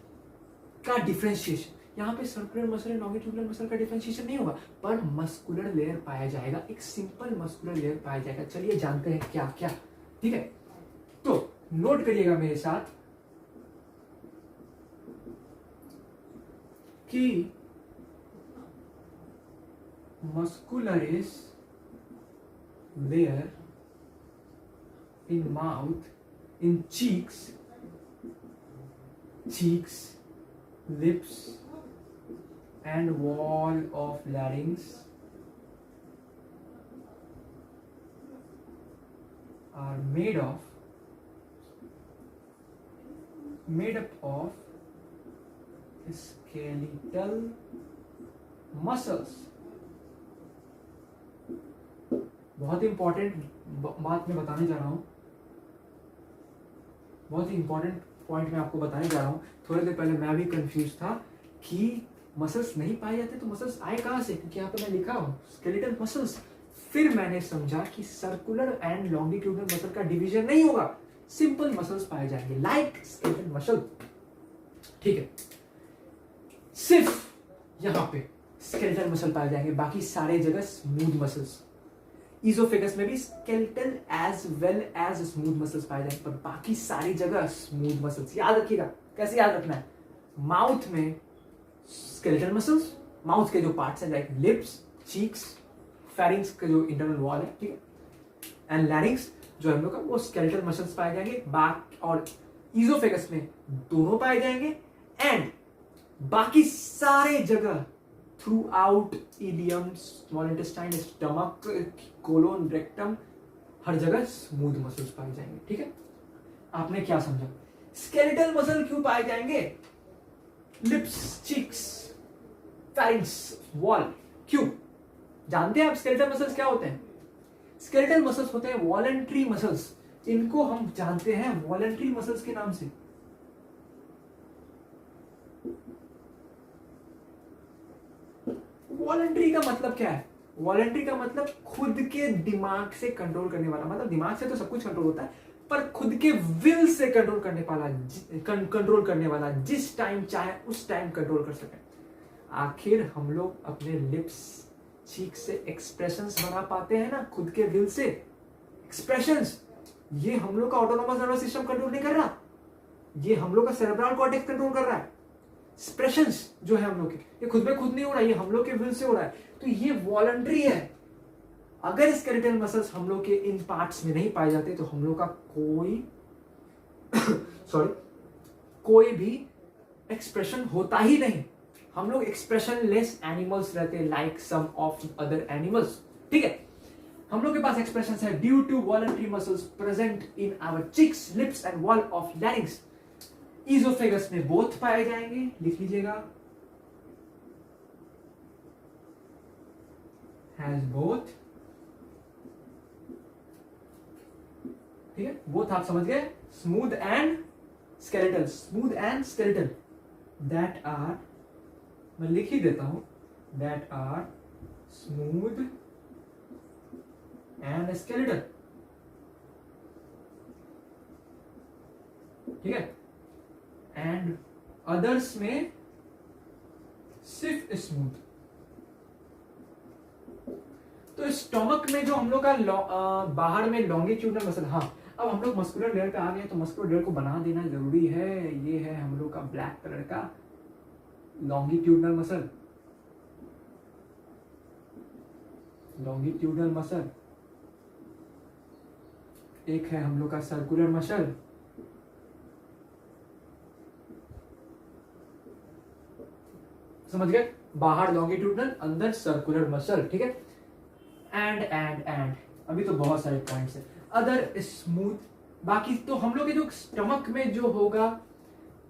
का डिफरेंशिएशन। यहाँ पे circular muscle and longitudinal muscle का डिफरेंशिएशन नहीं होगा, पर मस्कुलर लेयर पाया जाएगा, एक सिंपल मस्कुलर लेयर पाया जाएगा। चलिए जानते हैं क्या क्या, ठीक है। तो नोट करिएगा मेरे साथ कि muscularis layer in mouth, in cheeks, lips and wall of larynx are made up of skeletal muscles। बहुत इंपॉर्टेंट बात मैं बताने जा रहा हूं, बहुत ही इंपॉर्टेंट पॉइंट मैं आपको बताने जा रहा हूं। थोड़ी देर पहले मैं भी कंफ्यूज था कि मसल्स नहीं पाए जाते, तो मसल्स आए कहां से, क्योंकि यहाँ पे मैं लिखा हूं स्केलेटल मसल्स। फिर मैंने समझा कि सर्कुलर एंड लॉन्गिट्यूडिनल मसल का डिवीजन नहीं होगा, सिंपल मसल्स पाए जाएंगे, लाइक स्केलेटल मसल, ठीक है, सिर्फ यहां पे स्केलेटल मसल पाए जाएंगे, बाकी सारे जगह स्मूथ मसल्स। ईजोफेगस में भी skeletal as well as smooth muscles पाए जाएंगे, पर बाकी सारी जगह स्मूथ मसल्स। याद रखिएगा, कैसे याद रखना है? माउथ में स्केलेटल मसल्स, माउथ के जो पार्ट्स हैं लाइक लिप्स, चीक्स, फेरिंग्स का जो इंटरनल वॉल है, ठीक है, एंड लैरिंग्स जो हम लोग का, वो स्केलेटल मसल्स पाए जाएंगे। बैक और ईजोफेगस में दोनों पाए जाएंगे, एंड बाकी सारे जगह throughout ileum, small intestine, stomach, colon, rectum, हर जगह स्मूथ मसल्स पाए जाएंगे। ठीक है, आपने क्या समझा? स्केलेटल मसल क्यों पाए जाएंगे? लिप्स, चिक्स, फेरिंग्स, वॉल, क्यों? जानते हैं आप स्केलेटल मसल्स क्या होते हैं? स्केलेटल मसल्स होते हैं वॉलंटरी मसल्स। इनको हम जानते हैं वॉलंटरी मसल्स के नाम से। वॉलंटरी का मतलब क्या है? वॉलंटरी का मतलब खुद के दिमाग से कंट्रोल करने वाला। मतलब दिमाग से तो सब कुछ कंट्रोल होता है, पर खुद के विल से कंट्रोल करने वाला, जिस टाइम चाहे उस टाइम कंट्रोल कर सके। आखिर हम लोग अपने लिप्स, चीक से एक्सप्रेशंस बना पाते हैं ना, खुद के विल से एक्सप्रेशंस। ये हम लोग का ऑटोनोमस नर्वस सिस्टम कंट्रोल नहीं कर रहा, ये हम लोग का सेरेब्रल कॉर्टेक्स कंट्रोल कर रहा है। एक्सप्रेशंस जो है हम लोग के, ये खुद में खुद नहीं हो रहा है, ये हम लोग के विल से हो रहा है। तो ये वॉलंटरी है। अगर स्केलेटल मसल्स हम लोग के इन पार्ट्स में नहीं पाए जाते तो हम लोग का कोई भी एक्सप्रेशन होता ही नहीं। हम लोग एक्सप्रेशन लेस एनिमल्स रहते हैं, like some of other animals. ठीक है, हम लोग के पास एक्सप्रेशन है due to voluntary muscles present in our cheeks, lips and wall of larynx. Oesophagus में बोथ पाए जाएंगे, लिख लीजिएगा, हैज बोथ। ठीक है, बोथ आप समझ गए, smooth and skeletal, smooth and skeletal, that are, मैं लिख ही देता हूं, that are smooth and skeletal. ठीक है, एंड अदर्स में सिर्फ स्मूथ। तो स्टमक में जो हम लोग का बाहर में लॉन्गिट्यूडनल मसल, हाँ, अब हम लोग मस्कुलर लेयर पे आ गए, तो मस्कुलर लेयर को बना देना जरूरी है। ये है हम लोग का ब्लैक कलर का लॉन्गिट्यूडनल मसल, लॉन्गिट्यूडनल मसल। एक है हम लोग का सर्कुलर मसल, समझ गए, बाहर लॉन्गिट्यूडनल, अंदर सर्कुलर मसल। ठीक है, एंड अभी तो बहुत सारे पॉइंट्स है। अदर स्मूथ, बाकी तो हम लोग के जो स्टमक में जो होगा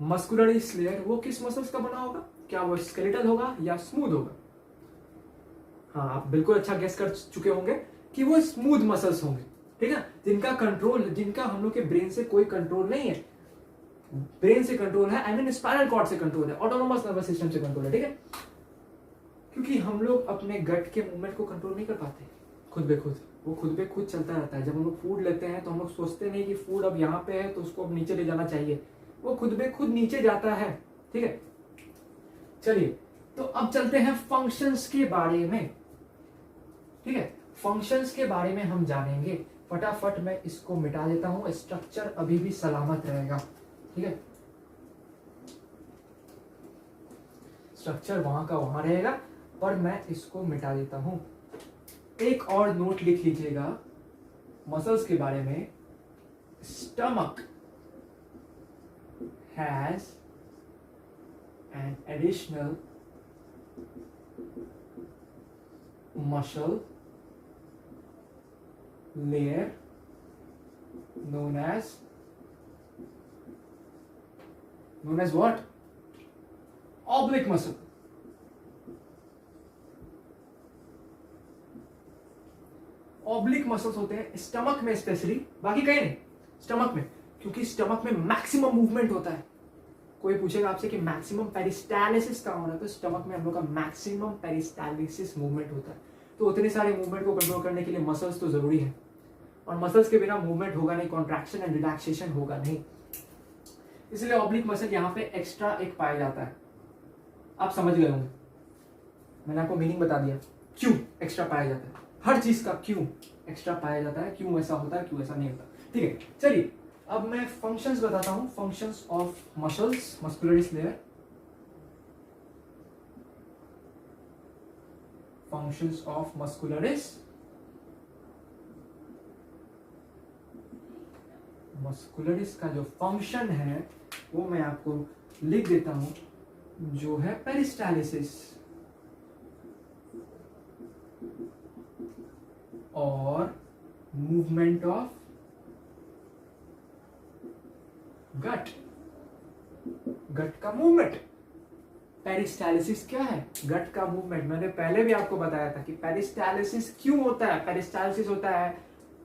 मस्कुलर लेयर, वो किस मसल्स का बना होगा? क्या वो स्केलेटल होगा या स्मूथ होगा? हाँ, आप बिल्कुल अच्छा गेस कर चुके होंगे कि वो स्मूथ मसल्स होंगे। ठीक है, जिनका कंट्रोल, जिनका हम लोग के ब्रेन से कोई कंट्रोल नहीं है। ब्रेन से कंट्रोल है, आई मीन स्पाइनल कॉर्ड से कंट्रोल है, ऑटोनोमस नर्वस सिस्टम से कंट्रोल है। ठीक है, क्योंकि हम लोग अपने गट के मूवमेंट को कंट्रोल नहीं कर पाते खुद बे खुद, वो खुद बे खुद चलता रहता है। जब हम लोग फूड लेते हैं तो हम लोग सोचते नहीं कि फूड अब यहाँ पे है तो उसको अब नीचे ले जाना चाहिए, वो खुद बे खुद नीचे जाता है। ठीक है, चलिए तो अब चलते हैं फंक्शंस के बारे में। ठीक है, फंक्शंस के बारे में हम जानेंगे। फटाफट मैं इसको मिटा देता हूं, स्ट्रक्चर अभी भी सलामत रहेगा। ठीक है, स्ट्रक्चर वहां का वहां रहेगा, पर मैं इसको मिटा देता हूं। एक और नोट लिख लीजिएगा मसल्स के बारे में। Stomach has an additional muscle layer known as what? Oblique muscle. Oblique muscles होते हैं स्टमक में स्पेशली, बाकी कहीं नहीं, स्टमक में, क्योंकि स्टमक में मैक्सिमम मूवमेंट होता है। कोई पूछेगा आपसे कि मैक्सिमम पेरिस्टालिसिस कहाँ हो रहा है, तो स्टमक में हम लोग का मैक्सिमम पेरिस्टालिसिस मूवमेंट होता है। तो उतने सारे मूवमेंट को कंट्रोल करने के लिए मसल्स तो जरूरी है, और मसल्स के बिना मूवमेंट होगा नहीं, कॉन्ट्रैक्शन एंड रिलैक्सेशन होगा नहीं। इसलिए ऑब्लिक मसल यहाँ पे एक्स्ट्रा एक पाया जाता है। आप समझ गए होंगे, मैंने आपको मीनिंग बता दिया क्यों एक्स्ट्रा पाया जाता है, हर चीज का क्यों एक्स्ट्रा पाया जाता है, क्यों ऐसा होता है, क्यों ऐसा नहीं होता। ठीक है, चलिए अब मैं फंक्शंस बताता हूं, functions of muscles, muscularis layer, functions of muscularis, muscularis का जो फंक्शन है वो मैं आपको लिख देता हूं, जो है पेरिस्टालिसिस और मूवमेंट ऑफ गट, गट का मूवमेंट। पेरिस्टालिसिस क्या है? गट का मूवमेंट। मैंने पहले भी आपको बताया था कि पेरिस्टालिसिस क्यों होता है। पेरिस्टालिसिस होता है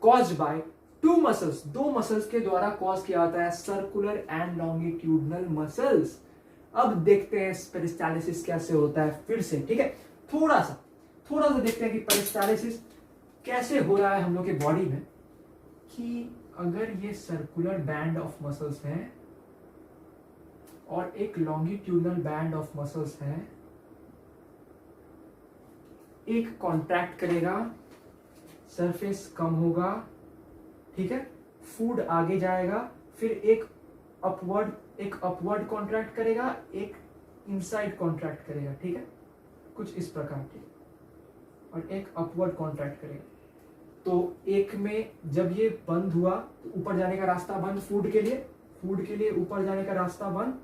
कॉज्ड बाय टू मसल्स, दो मसल्स के द्वारा कॉज किया होता है, सर्कुलर एंड लॉन्गिट्यूडनल मसल्स। अब देखते हैं पेरिस्टालिसिस कैसे होता है फिर से। ठीक है, थोड़ा सा देखते हैं कि पेरिस्टालिसिस कैसे हो रहा है हम लोग के बॉडी में। कि अगर ये सर्कुलर बैंड ऑफ मसल्स हैं और एक लॉन्गिट्यूडनल बैंड ऑफ मसल्स है, एक कॉन्ट्रैक्ट करेगा, सरफेस कम होगा, ठीक है, फूड आगे जाएगा, फिर एक अपवर्ड कॉन्ट्रैक्ट करेगा, एक इनसाइड कॉन्ट्रैक्ट करेगा, ठीक है, कुछ इस प्रकार के, और एक अपवर्ड कॉन्ट्रैक्ट करेगा। तो एक में जब ये बंद हुआ तो ऊपर जाने का रास्ता बंद, फूड के लिए ऊपर जाने का रास्ता बंद,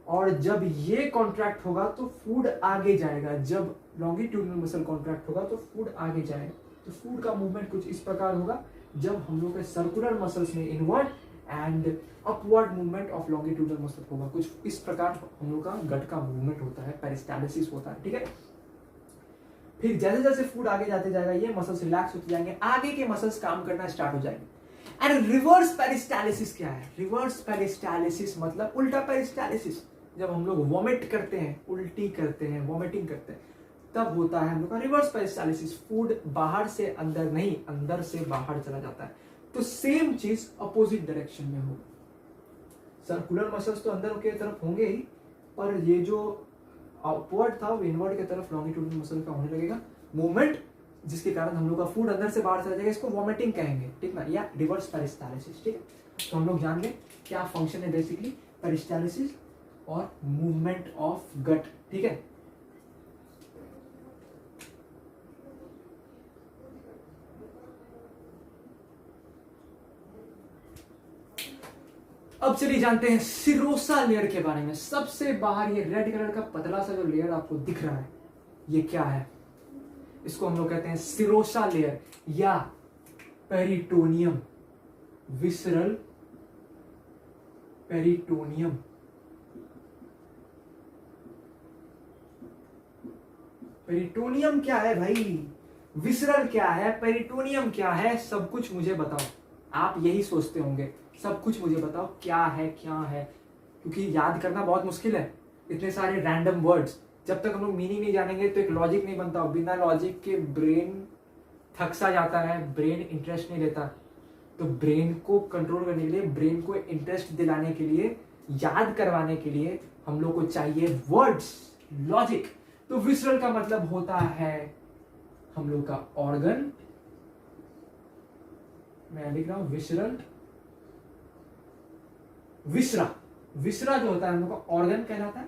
और जब ये कॉन्ट्रैक्ट होगा तो फूड आगे जाएगा, जब लॉन्गिट्यूडनल मसल कॉन्ट्रैक्ट होगा तो फूड आगे जाएगा। तो फूड का मूवमेंट कुछ इस प्रकार होगा जब हम लोग के सर्कुलर मसल्स में inward and upward movement of longitudinal muscle होगा, कुछ इस प्रकार हम लोग का गट का मूवमेंट होता है, पेरिस्टालिसिस होता है। ठीक है, फिर जैसे जैसे फूड आगे जाते जाएगा ये मसल्स रिलैक्स होते जाएंगे, आगे के मसल्स काम करना स्टार्ट हो जाएंगे। एंड रिवर्स पेरिस्टालिसिस क्या है? रिवर्स पेरिस्टालिसिस मतलब उल्टा पेरिस्टालिसिस। जब हम लोग वॉमिट करते हैं, उल्टी करते हैं, वॉमिटिंग करते हैं, तब होता है हम लोग का रिवर्स पेरिस्टालिसिस। फूड बाहर से अंदर नहीं, अंदर से बाहर चला जाता है। तो सेम चीज अपोजिट डायरेक्शन में होगा। सर्कुलर मसल्स तो अंदर के तरफ होंगे ही, पर ये जो अपवर्ड था वो इनवर्ड की तरफ लॉन्गिट्यूडनल मसल का होने लगेगा मूवमेंट, जिसके कारण हम लोग का फूड अंदर से बाहर चला जाएगा। इसको वॉमिटिंग कहेंगे, ठीक ना, या रिवर्स पेरिस्टालिसिस। ठीक है, तो हम लोग जान गए क्या फंक्शन है बेसिकली पेरिस्टालिसिस और मूवमेंट ऑफ गट। ठीक है, अब चलिए जानते हैं सिरोसा लेयर के बारे में। सबसे बाहर ये रेड कलर का पतला सा जो लेयर आपको दिख रहा है, ये क्या है? इसको हम लोग कहते हैं सिरोसा लेयर या पेरिटोनियम, विसरल पेरिटोनियम। पेरिटोनियम क्या है भाई? विसरल क्या है? पेरिटोनियम क्या है? सब कुछ मुझे बताओ। आप यही सोचते होंगे, सब कुछ मुझे बताओ क्या है क्या है, क्योंकि याद करना बहुत मुश्किल है, इतने सारे रैंडम वर्ड्स। जब तक हम लोग मीनिंग नहीं जानेंगे तो एक लॉजिक नहीं बनता, बिना लॉजिक के ब्रेन थक सा जाता है, ब्रेन इंटरेस्ट नहीं लेता। तो ब्रेन को कंट्रोल करने के लिए, ब्रेन को इंटरेस्ट दिलाने के लिए, याद करवाने के लिए हम लोग को चाहिए वर्ड्स, लॉजिक। तो विसरल का मतलब होता है हम लोग का ऑर्गन, मैं लिख रहा हूं विसरल, विसरा जो होता है हम लोग का ऑर्गन कहलाता है।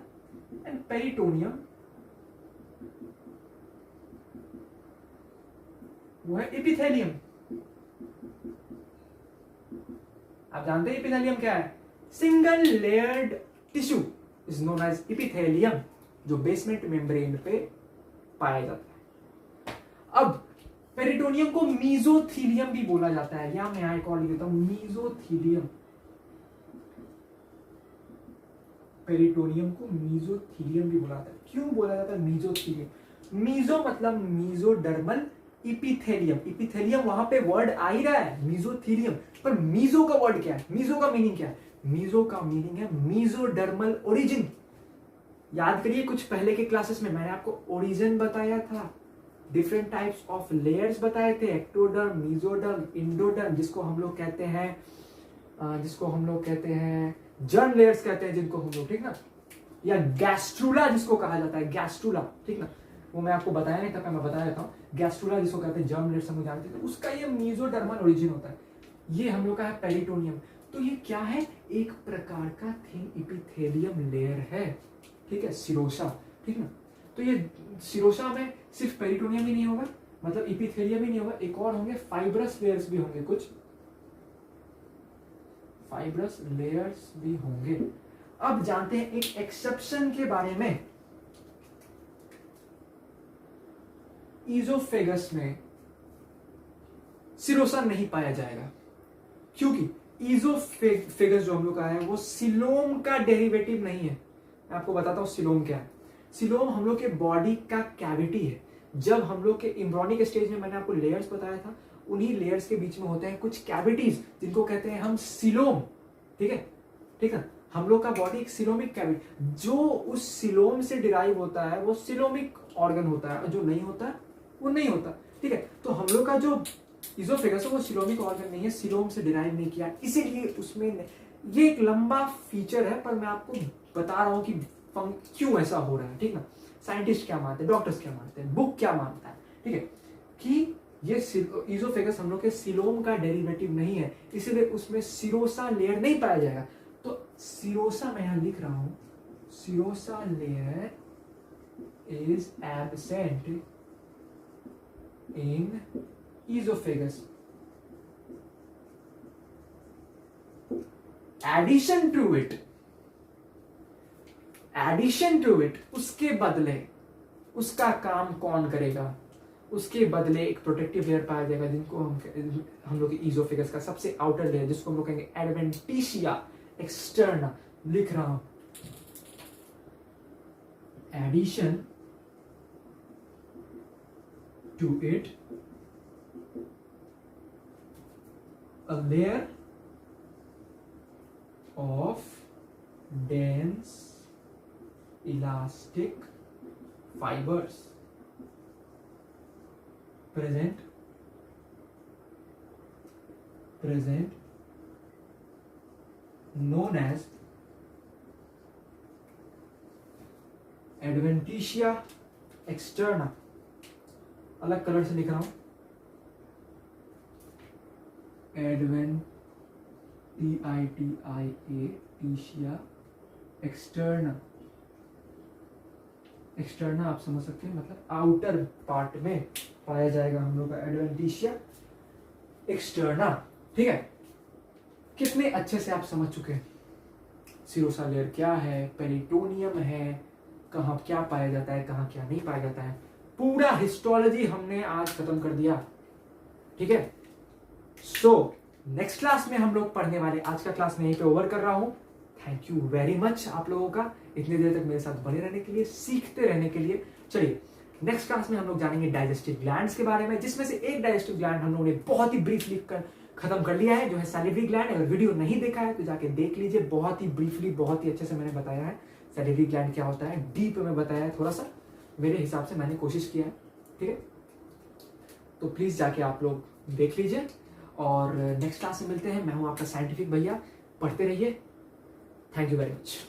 एंड पेरिटोनियम वो है एपिथेलियम। आप जानते हैं एपिथेलियम क्या है? Single layered tissue is known as epithelium, जो बेसमेंट मेम्ब्रेन पे पाया जाता है। अब पेरिटोनियम को मीजोथीलियम भी बोला जाता है, या मैं कॉल देता हूं मीजोथीलियम। पेरिटोनियम को मीजोथीलियम भी बोला जाता है। क्यों बोला जाता है मीजोथीलियम? मीजो मतलब मीजोडर्मल, इपिथेलियम, इपिथेलियम वहां पे वर्ड आ ही रहा है, मीजोथीलियम, पर मीजो का वर्ड क्या है? मीजो का मीनिंग क्या है? मीजो का मीनिंग है मीजोडर्मल ओरिजिन। याद करिए, कुछ पहले के क्लासेस में मैंने आपको ओरिजिन बताया था, डिफरेंट टाइप्स ऑफ लेयर्स बताए थे, एक्टोडर्म, मीजोडर्म, इंडोडर्म, जिसको हम लोग कहते हैं जर्म लेयर्स कहते हैं जिनको हम लोग, ठीक ना, या गैस्ट्रूला जिसको कहा जाता है, गैस्ट्रूला, ठीक ना, वो मैं आपको बताया नहीं था, मैं बता देता हूँ। गैस्ट्रूला जिसको कहते हैं जर्म लेयर्स हम लोग जानते हैं, तो उसका ये मेसोडर्मल ओरिजिन होता है। ये हम लोग का है पेरिटोनियम। तो ये क्या है, एक प्रकार का थिन एपिथेलियम लेयर है, ठीक है, सिरोसा, ठीक ना। तो ये सिरोसा में सिर्फ पेरिटोनियम ही नहीं होगा, मतलब एपिथेलियम ही नहीं होगा, एक और होंगे फाइब्रस लेयर्स भी होंगे, कुछ फाइब्रस लेयर्स भी होंगे। अब जानते हैं एक एक्सेप्शन के बारे में। ईजोफेगस में सिरोसा नहीं पाया जाएगा, क्योंकि ईजोफेगस जो हम लोग का है वो सिलोम का डेरिवेटिव नहीं है। मैं आपको बताता हूं सिलोम क्या है। सिलोम हम लोग के बॉडी का कैविटी है। जब हम लोग के एम्ब्रियोनिक स्टेज में मैंने आपको लेयर्स बताया था, उन्हीं लेयर्स के बीच में होते हैं कुछ कैविटीज जिनको कहते हैं हम सिलोम, ठीक है, ठीक है। हम लोग का बॉडी एक सिलोमिक कैविटी, जो उस सिलोम से डिराइव होता है वो सिलोमिक ऑर्गन होता है, और जो नहीं होता वो नहीं होता, ठीक है। तो हम लोग का जो इज़ोफेगस है वो सिलोमिक ऑर्गन नहीं है, सिलोम से डिराइव नहीं किया, इसीलिए उसमें ये एक लंबा फीचर है, पर मैं आपको बता रहा हूं कि क्यों ऐसा हो रहा है, ठीक ना। साइंटिस्ट क्या मानते हैं, डॉक्टर्स क्या मानते हैं, बुक क्या मानता है, ठीक है, कि ये इज़ोफेगस हम लोग के सिलोम का डेरिवेटिव नहीं है, इसीलिए उसमें सिरोसा लेयर नहीं पाया जाएगा। तो सिरोसा मैं यहां लिख रहा हूं, serosa layer is absent in esophagus. Addition to it, उसके बदले उसका काम कौन करेगा, उसके बदले एक प्रोटेक्टिव लेयर पाया जाएगा, जिनको हम लोग ईजोफेगस का सबसे आउटर लेयर, जिसको हम लोग कहेंगे एडवेंटिशिया एक्सटर्ना, लिख रहा हूं, addition to it a layer of dense elastic fibers present known as adventitia externa। अलग कलर से लिख रहा हूं, एडवेंटिशिया एक्सटर्ना। एक्सटर्ना आप समझ सकते हैं, मतलब आउटर पार्ट में पाया जाएगा हम लोग का एडवेंटिशिया एक्सटर्ना, ठीक है। कितने अच्छे से आप समझ चुके हैं सिरोसा लेयर क्या है, पेरिटोनियम है, कहां क्या पाया जाता है, कहां क्या नहीं पाया जाता है। पूरा हिस्टोलॉजी हमने आज खत्म कर दिया, ठीक है। सो नेक्स्ट क्लास में हम लोग पढ़ने वाले, आज का क्लास मैं यहीं पे ओवर कर रहा हूं। थैंक यू वेरी मच आप लोगों का इतनी देर तक मेरे साथ बने रहने के लिए, सीखते रहने के लिए। चलिए नेक्स्ट क्लास में हम लोग जानेंगे डाइजेस्टिव ग्लैंड्स के बारे में, जिसमें से एक डाइजेस्टिव ग्लैंड हम लोगों ने बहुत ही ब्रीफली खत्म कर लिया है, जो है सैलिवरी ग्लैंड। अगर वीडियो नहीं देखा है तो जाके देख लीजिए, बहुत ही ब्रीफली, बहुत ही अच्छे से मैंने बताया है सैलिवरी ग्लैंड क्या होता है, डीप में बताया है, थोड़ा सा मेरे हिसाब से मैंने कोशिश किया है, ठीक है। तो प्लीज जाके आप लोग देख लीजिए, और नेक्स्ट क्लास में मिलते हैं। मैं हूं आपका साइंटिफिक भैया, पढ़ते रहिए। Thank you very much.